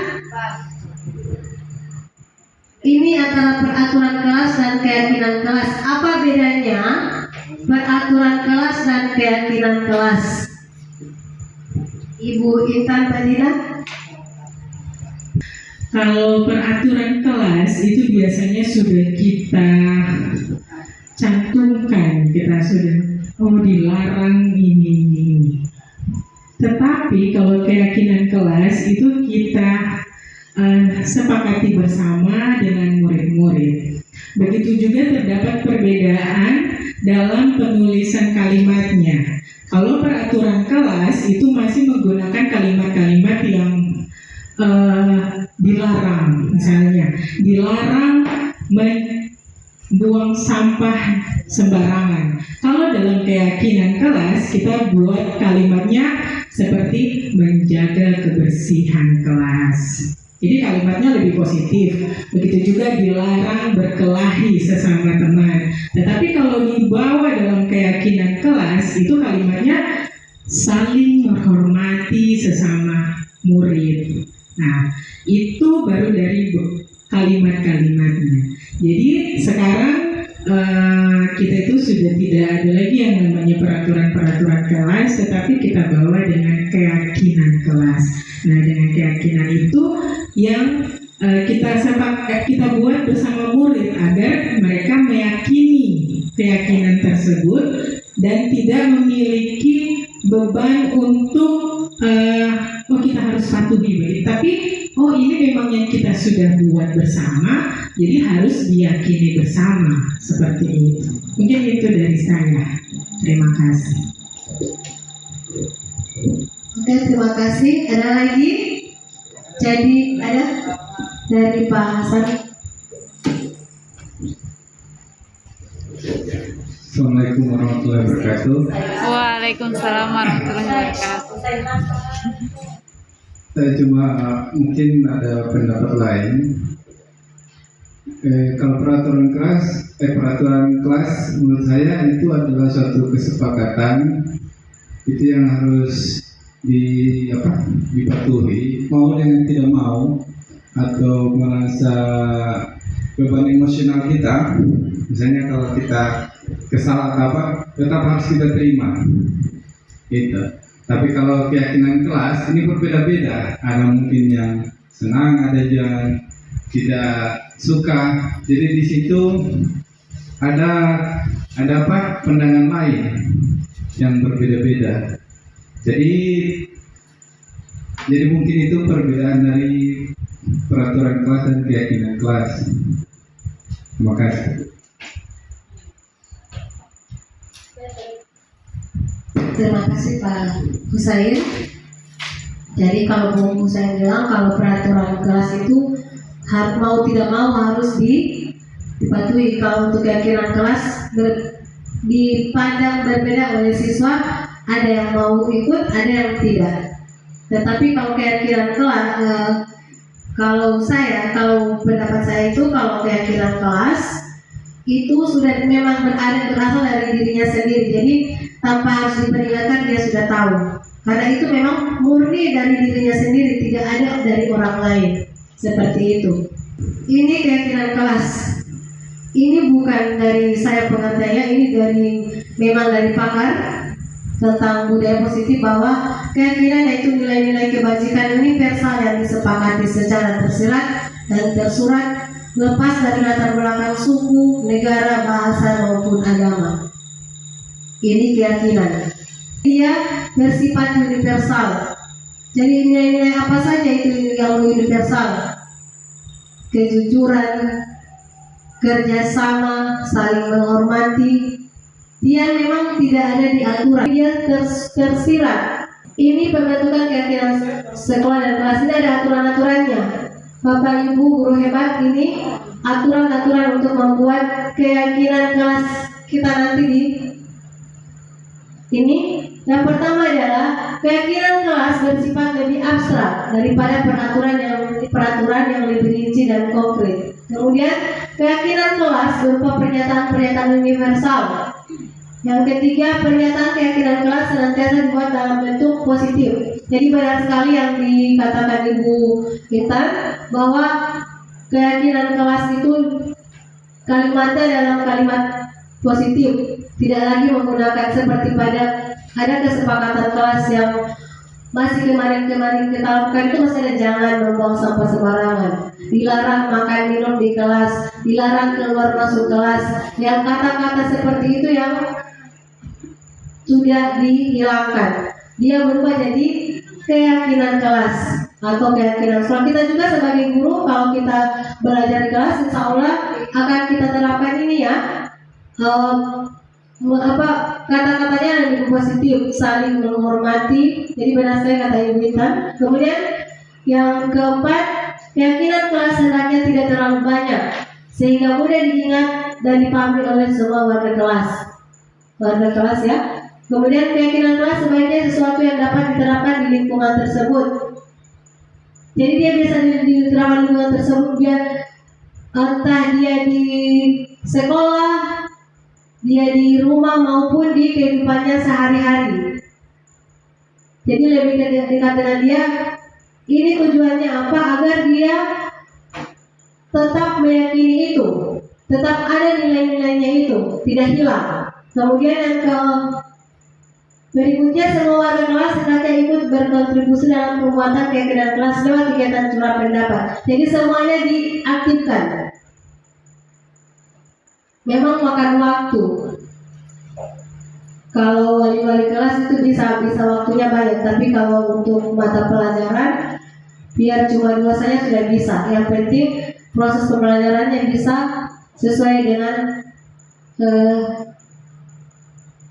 Ini antara peraturan kelas dan keyakinan kelas. Apa bedanya peraturan kelas dan keyakinan kelas? Ibu Intan Fadila. Kalau peraturan kelas itu biasanya sudah kita cantumkan, kita sudah dilarang ini. Tetapi kalau keyakinan kelas itu kita sepakati bersama dengan murid-murid. Begitu juga terdapat perbedaan dalam penulisan kalimatnya. Kalau peraturan kelas itu masih menggunakan kalimat-kalimat yang dilarang, misalnya dilarang membuang sampah sembarangan. Kalau dalam keyakinan kelas kita buat kalimatnya seperti menjaga kebersihan kelas. Jadi kalimatnya lebih positif. Begitu juga dilarang berkelahi sesama teman. Tetapi kalau dibawa dalam keyakinan kelas itu kalimatnya saling menghormati sesama murid. Nah, itu baru dari kalimat-kalimatnya. Jadi sekarang kita itu sudah tidak ada lagi yang namanya peraturan-peraturan kelas, tetapi kita bawa dengan keyakinan kelas. Nah, dengan keyakinan itu yang kita buat bersama murid agar mereka meyakini keyakinan tersebut dan tidak memiliki beban untuk kita harus patuhi, tapi ini memang yang kita sudah buat bersama, jadi harus diyakini bersama, seperti itu. Mungkin itu dari saya. Terima kasih. Oke, terima kasih. Ada lagi? Jadi ada dari Pak Hasan. Assalamualaikum warahmatullahi wabarakatuh. Waalaikumsalam warahmatullahi wabarakatuh. Saya cuma mungkin ada pendapat lain. Kalau peraturan kelas menurut saya itu adalah suatu kesepakatan itu yang harus dipatuhi, mau dengan tidak mau, atau merasa beban emosional kita. Misalnya kalau kita kesal atau apa, tetap harus kita terima, gitu. Tapi kalau keyakinan kelas ini berbeda-beda. Ada mungkin yang senang, ada yang tidak suka. Jadi di situ ada pandangan lain yang berbeda-beda. Jadi mungkin itu perbedaan dari peraturan kelas dan keyakinan kelas. Terima kasih. Terima kasih Pak Husain. Jadi kalau Bung Husain bilang kalau peraturan kelas itu mau tidak mau harus dipatuhi. Kalau untuk keyakinan kelas dipandang berbeda oleh siswa, ada yang mau ikut, ada yang tidak. Tetapi kalau keyakinan kelas, kalau pendapat saya itu kalau keyakinan kelas itu sudah memang berasal dari dirinya sendiri. Jadi tanpa harus diperingatkan dia sudah tahu. Karena itu memang murni dari dirinya sendiri, tidak ada dari orang lain. Seperti itu. Ini keyakinan kelas. Ini bukan dari saya pengertiannya, ini memang dari pakar tentang budaya positif, bahwa keyakinan yaitu nilai-nilai kebajikan universal yang disepakati secara tersirat dan tersurat, lepas dari latar belakang suku, negara, bahasa maupun agama. Ini keyakinan. Dia bersifat universal. Jadi nilai-nilai apa saja itu yang universal? Kejujuran, kerjasama, saling menghormati. Dia memang tidak ada di aturan, dia tersirat. Ini pembentukan keyakinan sekolah dan kelas ini ada aturan-aturannya. Bapak Ibu guru hebat, ini aturan-aturan untuk membuat keyakinan kelas kita nanti di ini. Yang pertama adalah keyakinan kelas bersifat lebih abstrak daripada peraturan yang lebih rinci dan konkret. Kemudian keyakinan kelas berupa pernyataan-pernyataan universal. Yang ketiga, pernyataan keyakinan kelas senantiasa dibuat dalam bentuk positif. Jadi benar sekali yang dikatakan Ibu Intan bahwa keyakinan kelas itu kalimatnya dalam kalimat positif, tidak lagi menggunakan seperti pada ada kesepakatan kelas yang masih kemarin kita lakukan itu masih ada, jangan membuang sampah sembarangan, dilarang makan minum di kelas, dilarang keluar masuk kelas. Yang kata-kata seperti itu yang sudah dihilangkan, dia berubah jadi keyakinan kelas atau keyakinan sekolah. Kita juga sebagai guru kalau kita belajar di kelas, insya Allah akan kita terapkan ini ya, kata-katanya yang lebih positif, saling menghormati. Jadi benar sekali kata Ibu Intan. Kemudian yang keempat, keyakinan kelas hendaknya tidak terlalu banyak sehingga mudah diingat dan dipahami oleh semua warga kelas ya. Kemudian keyakinan kelas sebaiknya sesuatu yang dapat diterapkan di lingkungan tersebut. Jadi dia bisa diterapkan di lingkungan tersebut, biar entah dia di sekolah, dia di rumah maupun di kehidupannya sehari-hari. Jadi lebih dekat dengan dia. Ini tujuannya apa? Agar dia tetap meyakini itu, tetap ada nilai-nilainya itu, tidak hilang. Kemudian yang berikutnya, semua warga kelas hendaknya ikut berkontribusi dalam pembuatan keyakinan kelas lewat kegiatan curah pendapat. Jadi semuanya diaktifkan. Memang makan waktu. Kalau wali-wali kelas itu bisa waktunya banyak, tapi kalau untuk mata pelajaran biar cuma 2 saja sudah bisa. Yang penting proses pembelajarannya bisa sesuai dengan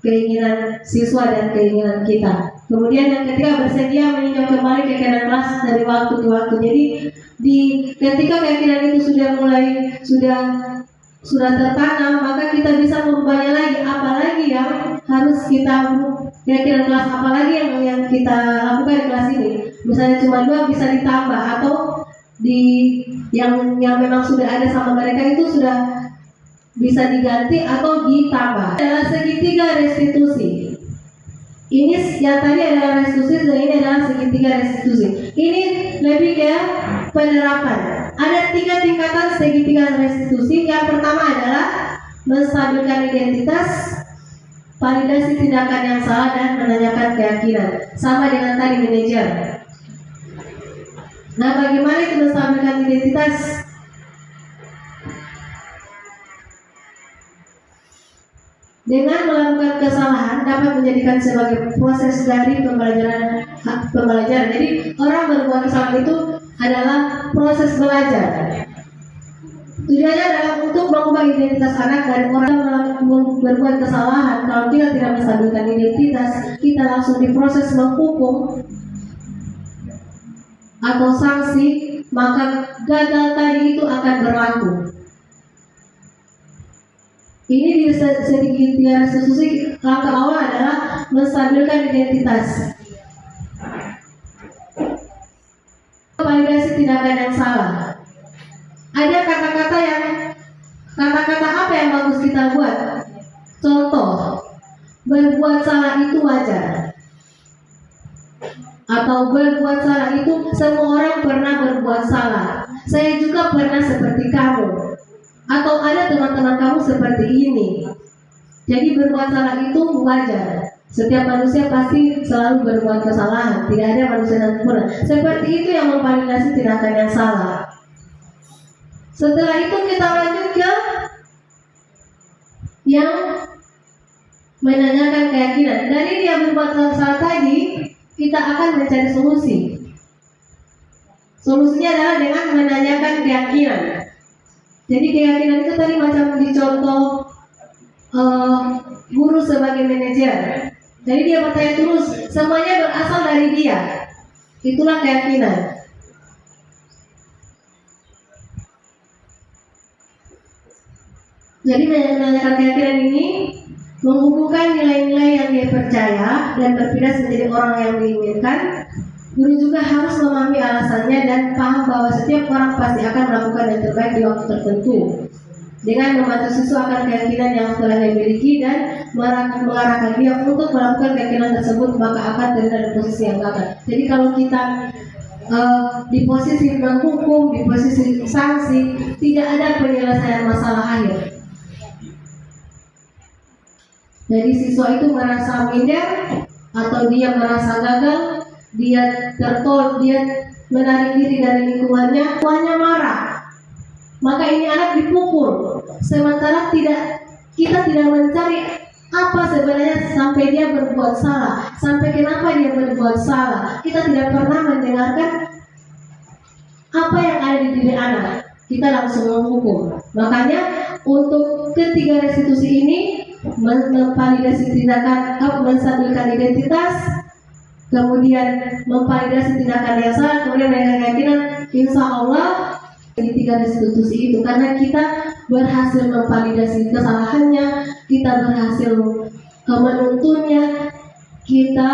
keinginan siswa dan keinginan kita. Kemudian yang ketiga, bersedia meninjau kembali keyakinan kelas dari waktu ke waktu. Jadi ketika keyakinan itu sudah tertanam, maka kita bisa merubahnya lagi. Apalagi yang harus kita keyakinan kelas, apalagi yang kita lakukan di kelas ini. Misalnya cuma 2 bisa ditambah, atau yang memang sudah ada sama mereka itu sudah bisa diganti atau ditambah. Adalah segitiga restitusi. Ini yang tadi adalah restitusi dan ini adalah segitiga restitusi. Ini lebih ke penerapan. Ada 3 tingkatan segitiga restitusi. Yang pertama adalah menstabilkan identitas, validasi tindakan yang salah, dan menanyakan keyakinan. Sama dengan tadi manajer. Nah, bagaimana itu menstabilkan identitas? Dengan melakukan kesalahan dapat menjadikan sebagai proses dari pembelajaran. Jadi orang berbuat kesalahan itu adalah proses belajar. Tujuannya adalah untuk mengubah identitas anak dari orang berbuat kesalahan. Kalau kita tidak menstabilkan identitas, kita langsung diproses menghukum atau sanksi, maka gagal tadi itu akan berlaku. Ini di segitiga restitusi, langkah awal adalah menstabilkan identitas. Validasi tindakan yang salah. Ada kata-kata apa yang bagus kita buat? Contoh, berbuat salah itu wajar. Atau berbuat salah itu, semua orang pernah berbuat salah. Saya juga pernah seperti kamu. Atau ada teman-teman kamu seperti ini. Jadi berbuat salah itu wajar. Setiap manusia pasti selalu berbuat kesalahan. Tidak ada manusia yang sempurna. Seperti itu yang memvalidasi tindakan yang salah. Setelah itu kita lanjut ke yang menanyakan keyakinan. Dari dia berbuat salah tadi, kita akan mencari solusi. Solusinya adalah dengan menanyakan keyakinan. Jadi keyakinan itu tadi macam dicontoh guru sebagai manajer. Jadi dia bertanya terus, semuanya berasal dari dia. Itulah keyakinan. Jadi menanyakan keyakinan ini menghubungkan nilai-nilai yang dia percaya dan berpindah menjadi orang yang diinginkan. Guru juga harus memahami alasannya dan paham bahwa setiap orang pasti akan melakukan yang terbaik di waktu tertentu, dengan membantu siswa akan keyakinan yang telah dia miliki dan mengarahkan dia untuk melakukan keyakinan tersebut, maka akan terlihat di posisi yang gagal. Jadi kalau kita di posisi menghukum, di posisi sanksi, tidak ada penyelesaian masalah akhir. Jadi siswa itu merasa minder atau dia merasa gagal, dia tertolak, dia menarik diri dari lingkungannya, tuannya marah. Maka ini anak dipukul. Sementara kita tidak mencari apa sebenarnya sampai dia berbuat salah, sampai kenapa dia berbuat salah. Kita tidak pernah mendengarkan apa yang ada di diri anak. Kita langsung menghukum. Makanya untuk ketiga restitusi ini, memvalidasi tindakan, menstabilkan identitas, kemudian memvalidasi tindakan yang salah, kemudian dengan keyakinan insya Allah di tiga restitusi itu, karena kita berhasil memvalidasi kesalahannya, kita berhasil menuntunnya, kita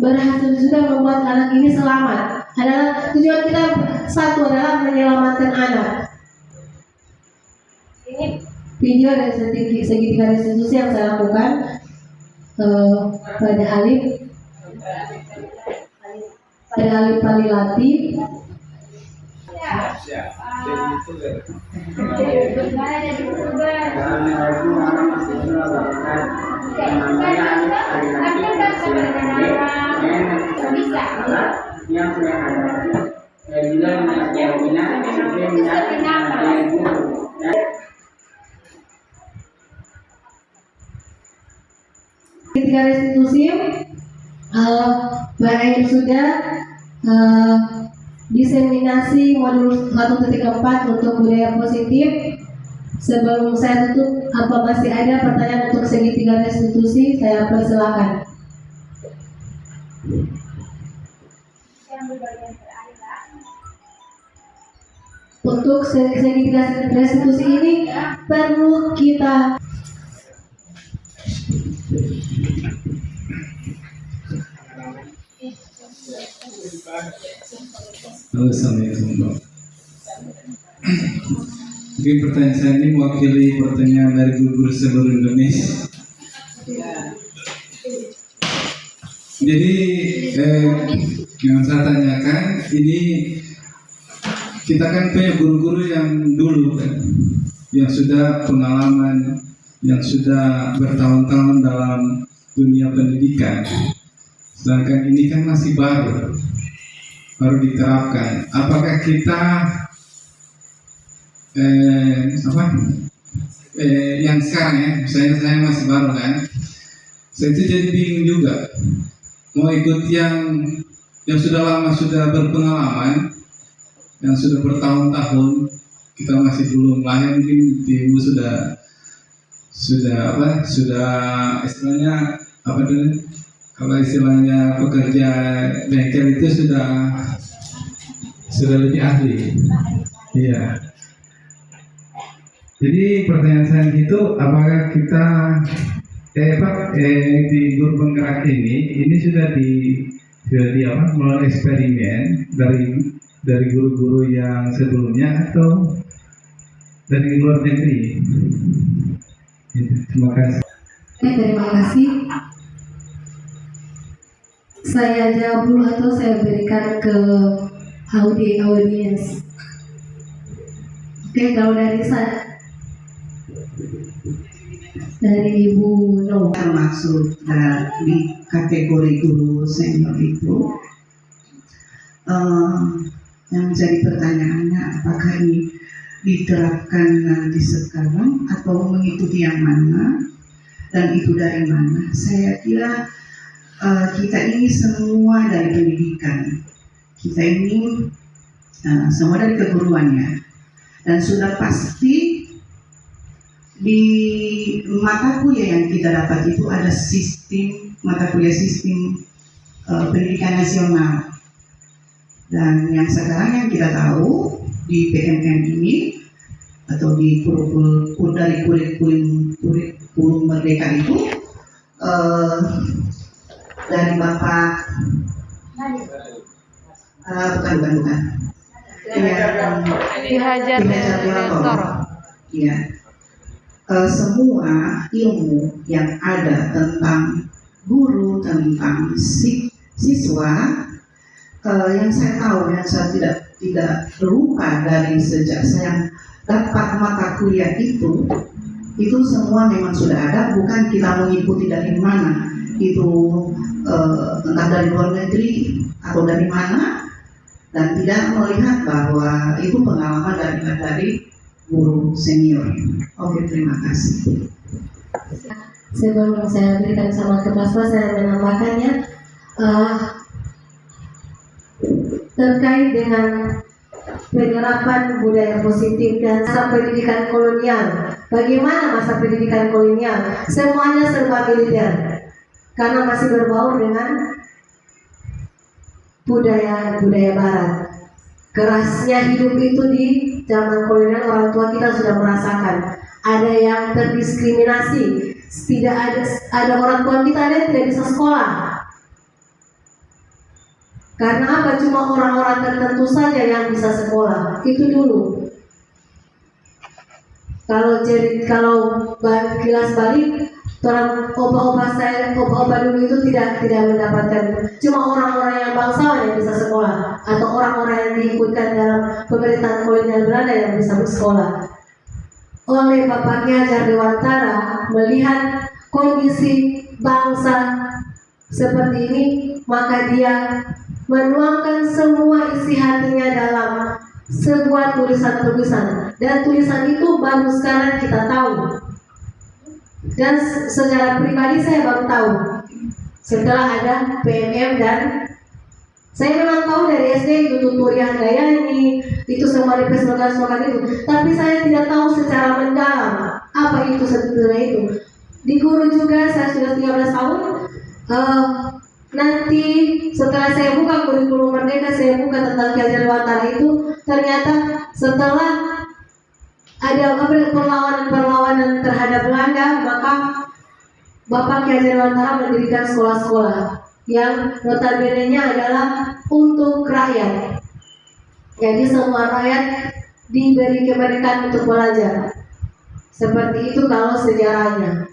berhasil juga membuat anak ini selamat. Adalah tujuan kita satu adalah menyelamatkan anak. Ini video dari segitiga restitusi yang saya lakukan pada Alif Palilati. Yang sudah ada saya bilang keyakinan Ketika restitusi Mbak Ayu sudah diseminasi modul 1.4 untuk budaya positif. Sebelum saya tutup, apa masih ada pertanyaan untuk segitiga restitusi? Saya persilakan. Untuk segitiga restitusi ini perlu kita Assalamualaikum. Mungkin pertanyaan saya ini mewakili pertanyaan dari guru-guru seluruh Indonesia. Jadi yang saya tanyakan ini, kita kan punya guru-guru yang dulu kan, yang sudah pengalaman, yang sudah bertahun-tahun dalam dunia pendidikan. Sedangkan ini kan masih baru diterapkan. Apakah kita yang sekarang ya, misalnya saya masih baru kan, saya itu jadi bingung juga mau ikut yang sudah lama, sudah berpengalaman, yang sudah bertahun-tahun. Kita masih belum lahir, mungkin ibu sudah istilahnya apa dulu, kalau istilahnya pekerja bengkel itu sudah lebih ahli. Iya. Jadi pertanyaan saya itu, apakah kita di guru penggerak ini sudah melalui eksperimen dari guru-guru yang sebelumnya atau dari luar negeri? Terima kasih. Terima kasih. Saya jawab dulu atau saya berikan ke audiens. Oke, kalau dari saya, dari Ibu No. Termasuk di kategori guru senior itu, yang jadi pertanyaannya apakah ini diterapkan nanti sekarang atau mengikuti yang mana dan itu dari mana? Saya kira kita ini semua dari pendidikan, kita ini semua dari keguruannya, dan sudah pasti di mata kuliah yang kita dapat itu ada mata kuliah sistem pendidikan nasional, dan yang sekarang yang kita tahu di PMN ini atau di kurikulum Merdeka itu dari Bapak bukan Ki Hajar Dewantara. Ya, semua ilmu yang ada tentang guru, tentang siswa, yang saya tahu, yang saya tidak lupa dari sejak saya dapat mata kuliah itu semua memang sudah ada, bukan kita mengikuti dari mana, itu entah dari luar negeri atau dari mana, dan tidak melihat bahwa itu pengalaman dari guru senior. Oke, terima kasih. Sebelum saya berikan sama Kepala Sekolah, saya menambahkannya terkait dengan penerapan budaya positif dan masa pendidikan kolonial. Bagaimana masa pendidikan kolonial? Semuanya serba militer, karena masih berbaur dengan budaya Barat. Kerasnya hidup itu di zaman kolonial, orang tua kita sudah merasakan. Ada yang terdiskriminasi, tidak ada orang tua kita ada yang tidak bisa sekolah. Karena apa? Cuma orang-orang tertentu saja yang bisa sekolah. Itu dulu. Kalau kilas balik, orang oba dulu itu tidak mendapatkan. Cuma orang-orang yang bangsawan yang bisa sekolah, atau orang-orang yang diikutkan dalam pemerintahan kolonial Belanda yang bisa bersekolah. Oleh Bapak Ki Hajar Dewantara melihat kondisi bangsa seperti ini, maka dia menuangkan semua isi hatinya dalam sebuah tulisan-tulisan, dan tulisan itu baru sekarang kita tahu, dan secara pribadi saya baru tahu setelah ada PMM, dan saya memang tahu dari SD itu tutorial Handayani, itu semua di slogan-slogan itu, tapi saya tidak tahu secara mendalam apa itu sebetulnya itu. Di guru juga saya sudah 13 tahun. Nanti setelah saya buka kurikulum Merdeka, saya buka tentang Ki Hajar Dewantara itu, ternyata setelah ada perlawanan terhadap Belanda, maka Bapak Ki Hajar Dewantara mendirikan sekolah-sekolah yang notabene-nya adalah untuk rakyat. Jadi semua rakyat diberi kemerdekaan untuk belajar. Seperti itu kalau sejarahnya.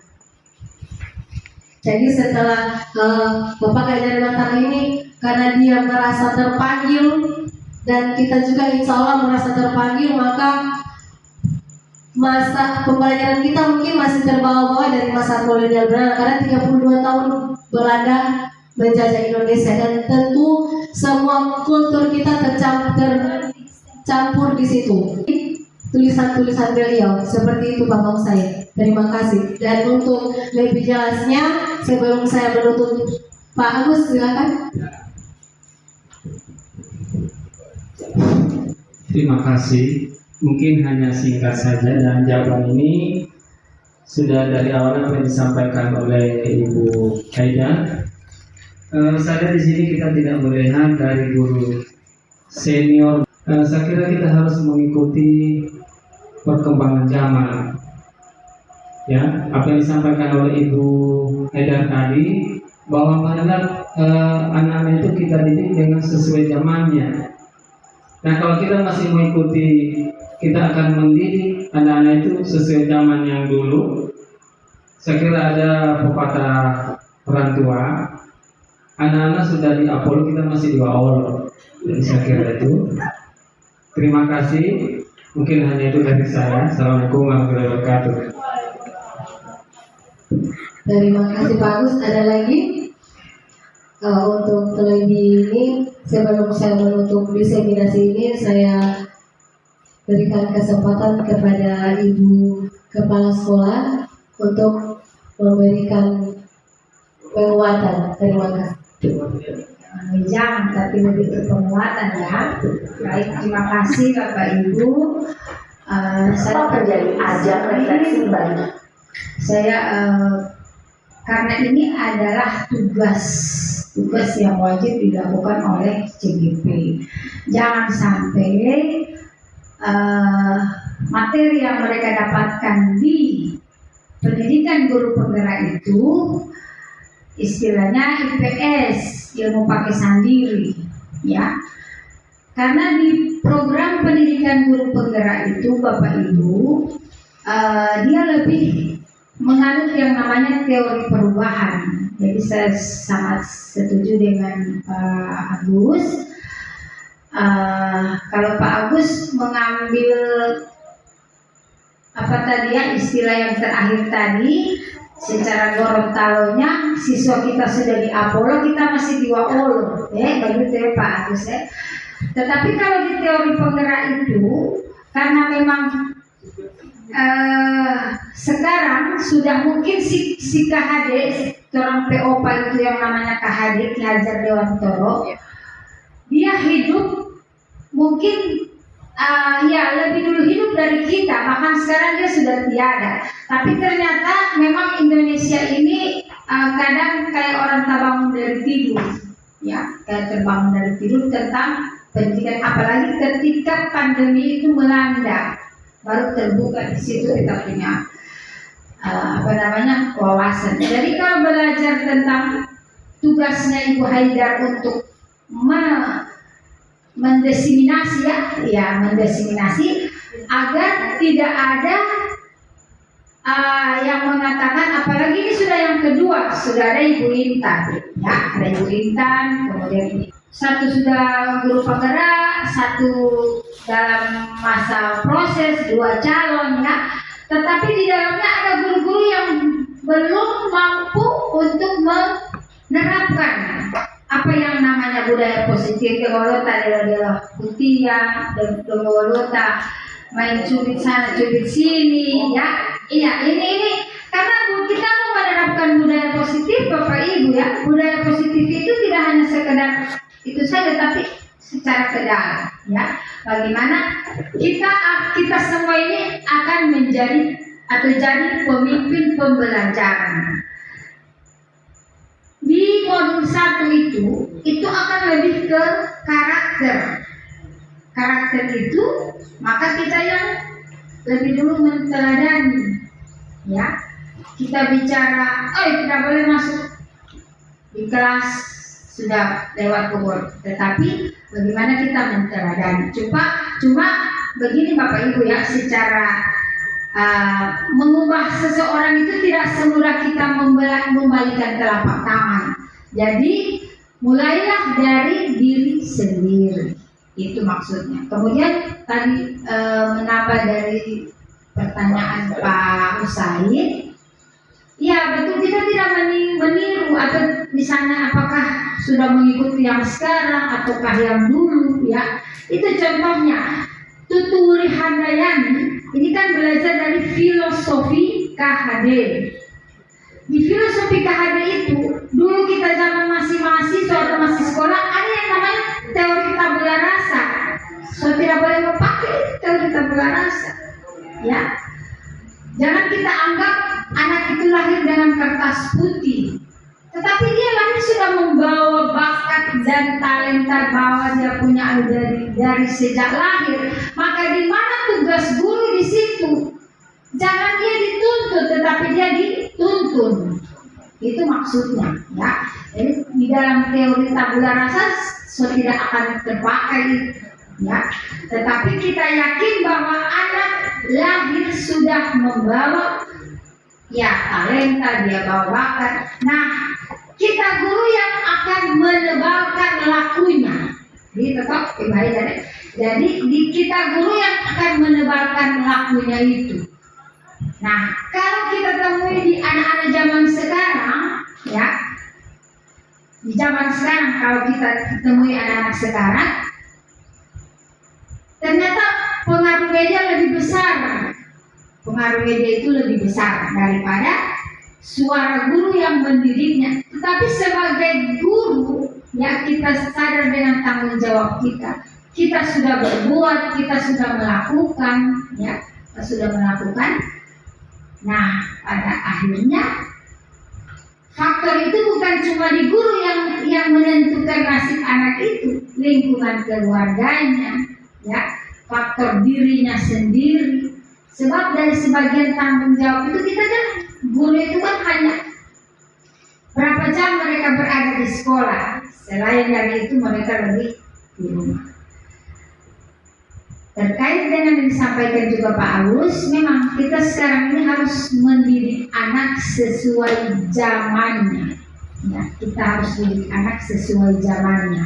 Jadi setelah Bapak Ki Hajar Dewantara ini, karena dia merasa terpanggil dan kita juga insya Allah merasa terpanggil, maka masa pembelajaran kita mungkin masih terbawa-bawa dari masa kolonial Belanda, karena 32 tahun Belanda menjajah Indonesia, dan tentu semua kultur kita tercampur di situ. Tulisan-tulisan beliau seperti itu Bapak saya. Terima kasih. Dan untuk lebih jelasnya, sebelum saya menutup, Pak Agus silakan. Terima kasih. Mungkin hanya singkat saja, dan jawaban ini sudah dari awal apa yang disampaikan oleh Ibu Haida. Saya di sini kita tidak melihat dari guru senior. Saya kira kita harus mengikuti perkembangan zaman. Ya, apa yang disampaikan oleh Ibu Haidar tadi, bahwa mana anak-anak itu kita didik dengan sesuai zamannya. Nah, kalau kita masih mengikuti, kita akan mendidik anak-anak itu sesuai zaman yang dulu. Saya kira ada pepatah orang tua, anak-anak sudah di Apollo, kita masih di Waol. Jadi saya kira itu. Terima kasih. Mungkin hanya itu dari saya. Assalamualaikum warahmatullahi wabarakatuh. Terima kasih Pak Agus. Ada lagi? Untuk terlebih ini, sebelum saya menutup diseminasi ini, saya berikan kesempatan kepada Ibu Kepala Sekolah untuk memberikan penguatan. Terima kasih. Jangan, tapi lebih ke penguatan ya. Baik, terima kasih Bapak Ibu. Saya menjadi ajang refleksi bagi saya karena ini adalah tugas yang wajib dilakukan oleh CGP. Jangan sampai materi yang mereka dapatkan di pendidikan guru penggerak itu istilahnya IPS, ilmu pakai sendiri, ya. Karena di program pendidikan guru penggerak itu Bapak Ibu, dia lebih menganut yang namanya teori perubahan. Jadi saya sangat setuju dengan Pak Agus. Kalau Pak Agus mengambil apa tadi ya, istilah yang terakhir tadi, secara Gorontalonya siswa kita sudah di Apollo, kita masih di Waolo, begitu ya Pak Agus ya. Tetapi kalau di teori penggerak itu, karena memang sekarang sudah mungkin si KHD, orang POPA itu yang namanya KHD, Ki Hajar Dewantoro, dia hidup mungkin ya lebih dulu hidup dari kita, bahkan sekarang dia sudah tiada. Tapi ternyata memang Indonesia ini kadang kayak orang terbangun dari tidur, ya, kayak terbangun dari tidur tentang pendidikan, apalagi ketika pandemi itu melanda, baru terbuka di situ kita punya wawasan. Jadi kalau belajar tentang tugasnya Ibu Haidar untuk mendiseminasi mendiseminasi agar tidak ada yang mengatakan, apalagi ini sudah yang kedua, sudah ada Ibu Intan, ya, ada Ibu Intan, kemudian satu sudah guru penggerak, satu dalam masa proses, 2 calon, ya. Tetapi di dalamnya ada guru-guru yang belum mampu untuk menerapkan apa yang namanya budaya positif. Dewolota adalah kutia, dewolota main cubit sana cubit sini, ya. Iya, ini karena kita mau menerapkan budaya positif, Bapak Ibu, ya. Budaya positif itu tidak hanya sekedar itu saja, tapi secara kedalam, ya. Bagaimana kita semua ini akan menjadi atau jadi pemimpin pembelajaran. Di modul 1 itu akan lebih ke karakter. Karakter itu maka kita yang lebih dulu menteladani, ya. Kita bicara, tidak boleh masuk di kelas sudah lewat pukul, tetapi bagaimana kita menteladani. Cuma begini Bapak Ibu, ya, secara mengubah seseorang itu tidak semudah kita membalikan telapak tangan. Jadi mulailah dari diri sendiri, itu maksudnya. Kemudian tadi menambah dari pertanyaan Pak Usaid, ya betul, kita tidak meniru atau misalnya apakah sudah mengikuti yang sekarang ataukah yang dulu, ya. Itu contohnya Tuturi Handayani ini kan belajar dari filosofi KHD. Di filosofi KHD itu dulu kita zaman masih mahasiswa atau masih sekolah ada yang namanya teori tabula rasa. So tidak boleh memakai teori tabula rasa, ya. Jangan kita anggap anak itu lahir dengan kertas putih, tetapi dia lahir sudah membawa bakat dan talenta bahwa dia punya dari sejak lahir. Maka di mana tugas guru di situ? Jangan dia dituntut, tetapi dia dituntun. Itu maksudnya, ya. Jadi di dalam teori tabula rasa tidak akan terpakai, ya. Tetapi kita yakin bahwa anak lahir sudah membawa, ya, talenta, dia bawa bakat. Nah, kita guru yang akan menebalkan lakunya. Jadi tetap jadi kita guru yang akan menebalkan lakunya itu. Nah, kalau kita temui di anak-anak zaman sekarang, ya, di zaman sekarang kalau kita temui anak-anak sekarang, ternyata pengaruh media lebih besar. Pengaruh media itu lebih besar daripada suara guru yang mendidiknya. Tetapi sebagai guru, ya, kita sadar dengan tanggung jawab kita. Kita sudah berbuat, kita sudah melakukan, ya, kita sudah melakukan. Nah, pada akhirnya faktor itu bukan cuma di guru yang menentukan nasib anak itu, lingkungan keluarganya, ya. faktor dirinya sendiri. Sebab dari sebagian tanggung jawab itu kita kan, guru itu kan hanya berapa jam mereka berada di sekolah. Selain dari itu mereka lebih di rumah. Terkait dengan yang disampaikan juga Pak Agus, memang kita sekarang ini harus mendidik anak sesuai zamannya. Ya, kita harus didik anak sesuai zamannya.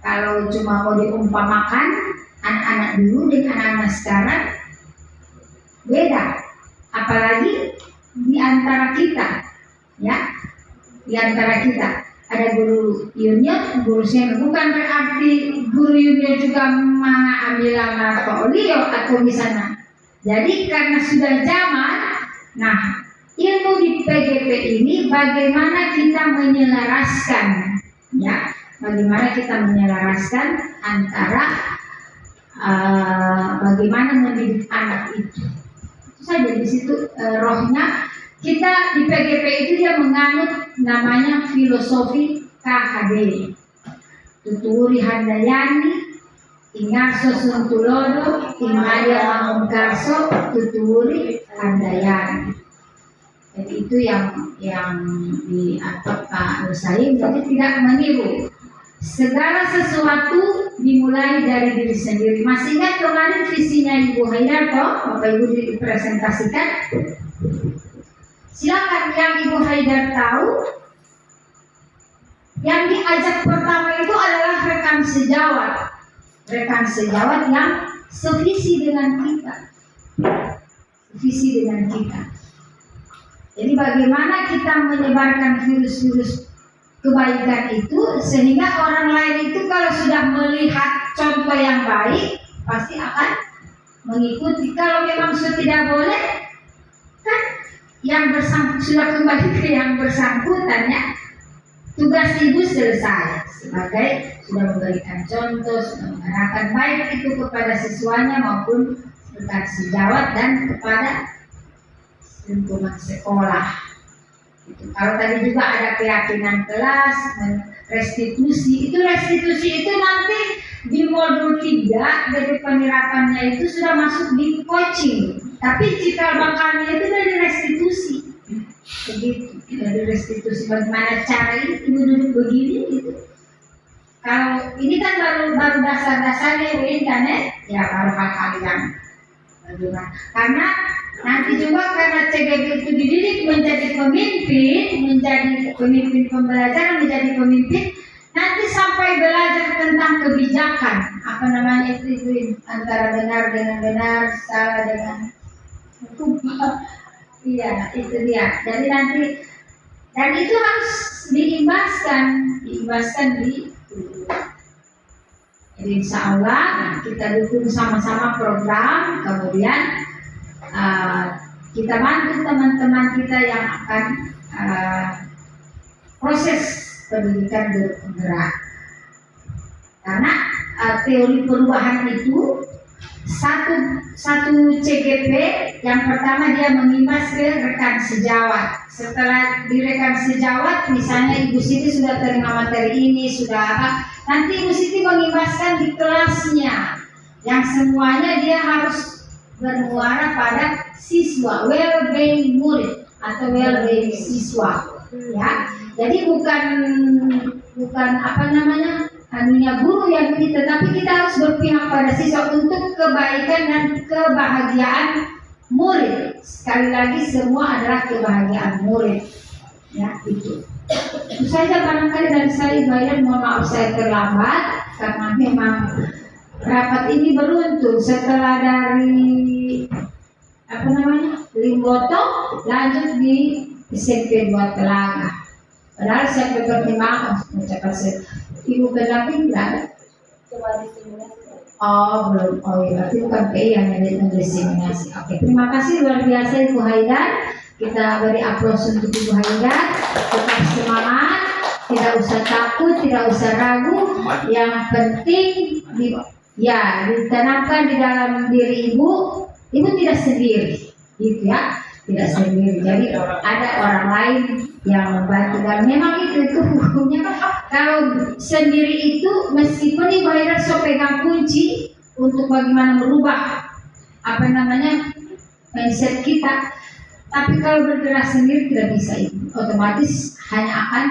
Kalau cuma mau diumpamakan, anak-anak dulu dengan anak-anak sekarang beda. Apalagi di antara kita, ya, di antara kita ada guru junior, guru senior. Bukan berarti guru junior juga mengambil portfolio atau misalnya. Jadi karena sudah zaman, nah ilmu di PGP ini bagaimana kita menyelaraskan, ya, bagaimana kita menyelaraskan antara bagaimana mendidik anak itu. Itu saja di situ rohnya. Kita di PGP itu dia menganut namanya filosofi KHD. Tuturi Handayani, Ingarso Suntulodo, Imalia Mangunkarso, Tuturi Handayani. Jadi itu yang diatur Pak Nusaim. Jadi tidak meniru. Segala sesuatu dimulai dari diri sendiri. Masih ingat kemarin visinya Ibu Haidarto, Bapak Ibu dipresentasikan. Silakan yang Ibu Haidar tahu. Yang diajak pertama itu adalah rekan sejawat. Rekan sejawat yang sevisi dengan kita. Sevisi dengan kita. Jadi bagaimana kita menyebarkan virus-virus kebaikan itu sehingga orang lain itu kalau sudah melihat contoh yang baik pasti akan mengikuti. Kalau memang sudah tidak boleh, kan yang sudah kembali ke yang bersangkutan, ya, tugas ibu selesai sebagai sudah memberikan contoh, sudah mengarahkan baik itu kepada siswanya maupun rekan sejawat dan kepada lingkungan sekolah. Kalau tadi juga ada keyakinan kelas, restitusi. Itu restitusi itu nanti di modul 3 dari penerapannya itu sudah masuk di coaching. Tapi cikal bakalnya itu dari restitusi. Begitu, dari restitusi bagaimana cara ibu duduk begini gitu. Kalau ini kan baru dasar-dasarnya internet, ya baru hal-hal yang bagaimana. Karena nanti juga karena CGB itu dididik menjadi pemimpin pembelajaran, menjadi pemimpin, nanti sampai belajar tentang kebijakan, apa namanya itu antara benar dengan benar, salah dengan hukum. Iya, itu dia. Jadi nanti, dan itu harus diimbaskan di. Jadi insya Allah kita dukung sama-sama program, kemudian kita bantu teman-teman kita yang akan proses pendidikan bergerak. Karena teori perubahan itu satu CGP yang pertama dia mengimbas ke rekan sejawat. Setelah di rekan sejawat, misalnya Ibu Siti sudah terima materi ini, sudah apa, nanti Ibu Siti mengimbaskan di kelasnya, yang semuanya dia harus bermuara pada siswa, well-being murid atau well-being siswa, ya. Jadi bukan apa namanya hanya guru yang ini, tetapi kita harus berpihak pada siswa untuk kebaikan dan kebahagiaan murid. Sekali lagi semua adalah kebahagiaan murid, ya itu. Itu saja barangkali dari saya. Bayar, mohon maaf saya terlambat karena memang rapat ini beruntun setelah dari apa namanya Limboto lanjut di SMP buat Telaga. Padahal saya berpertimbangan mengucapkan Ibu pendamping tidak? Oh belum. Oh iya, berarti bukan PI yang mendiseminasi. Oke, terima kasih luar biasa Ibu Haidar. Kita beri aplaus untuk Ibu Haidar. Tetap semangat, tidak usah takut, tidak usah ragu. Yang penting ditanamkan di dalam diri Ibu tidak sendiri, gitu ya, tidak sendiri. Jadi ada orang lain yang membantu. Dan memang itu hukumnya. Kalau sendiri itu meskipun ibu Haida so pegang kunci untuk bagaimana merubah mindset kita, tapi kalau bergerak sendiri tidak bisa, ibu otomatis hanya akan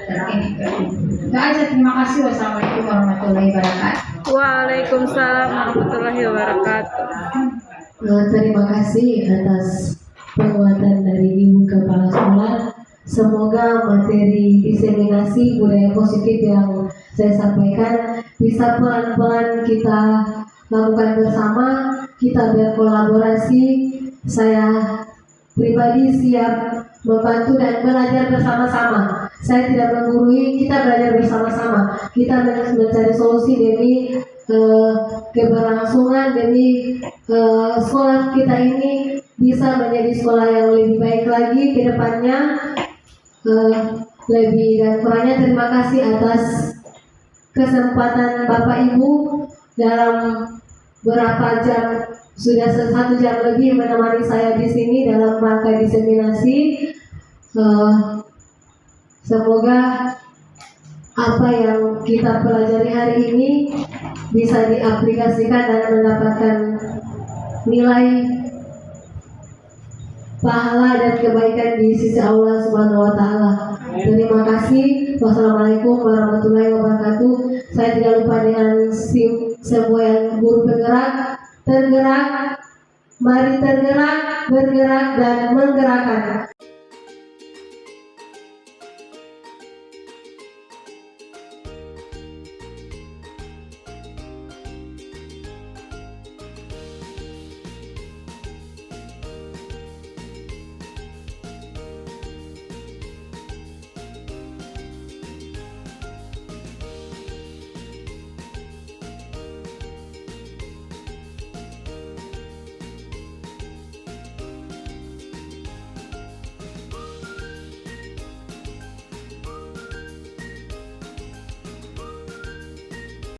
terkini. Itu aja, terima kasih. Wassalamualaikum warahmatullahi wabarakatuh. Waalaikumsalam warahmatullahi wabarakatuh. Terima kasih atas penguatan dari Ibu Kepala Sekolah. Semoga materi diseminasi budaya positif yang saya sampaikan bisa pelan-pelan kita lakukan bersama, kita berkolaborasi. Saya pribadi siap membantu dan belajar bersama-sama. Saya tidak menggurui, kita belajar bersama-sama. Kita mencari solusi demi keberlangsungan, demi sekolah kita ini bisa menjadi sekolah yang lebih baik lagi ke depannya. Lebih dan kurangnya terima kasih atas kesempatan Bapak Ibu dalam berapa jam, sudah 1 jam lebih menemani saya di sini dalam rangka diseminasi. Semoga apa yang kita pelajari hari ini bisa diaplikasikan dan mendapatkan nilai pahala dan kebaikan di sisi Allah Subhanahu wa Ta'ala. Terima kasih. Wassalamualaikum warahmatullahi wabarakatuh. Saya tidak lupa dengan semboyan guru penggerak, tergerak, mari tergerak, bergerak dan menggerakkan.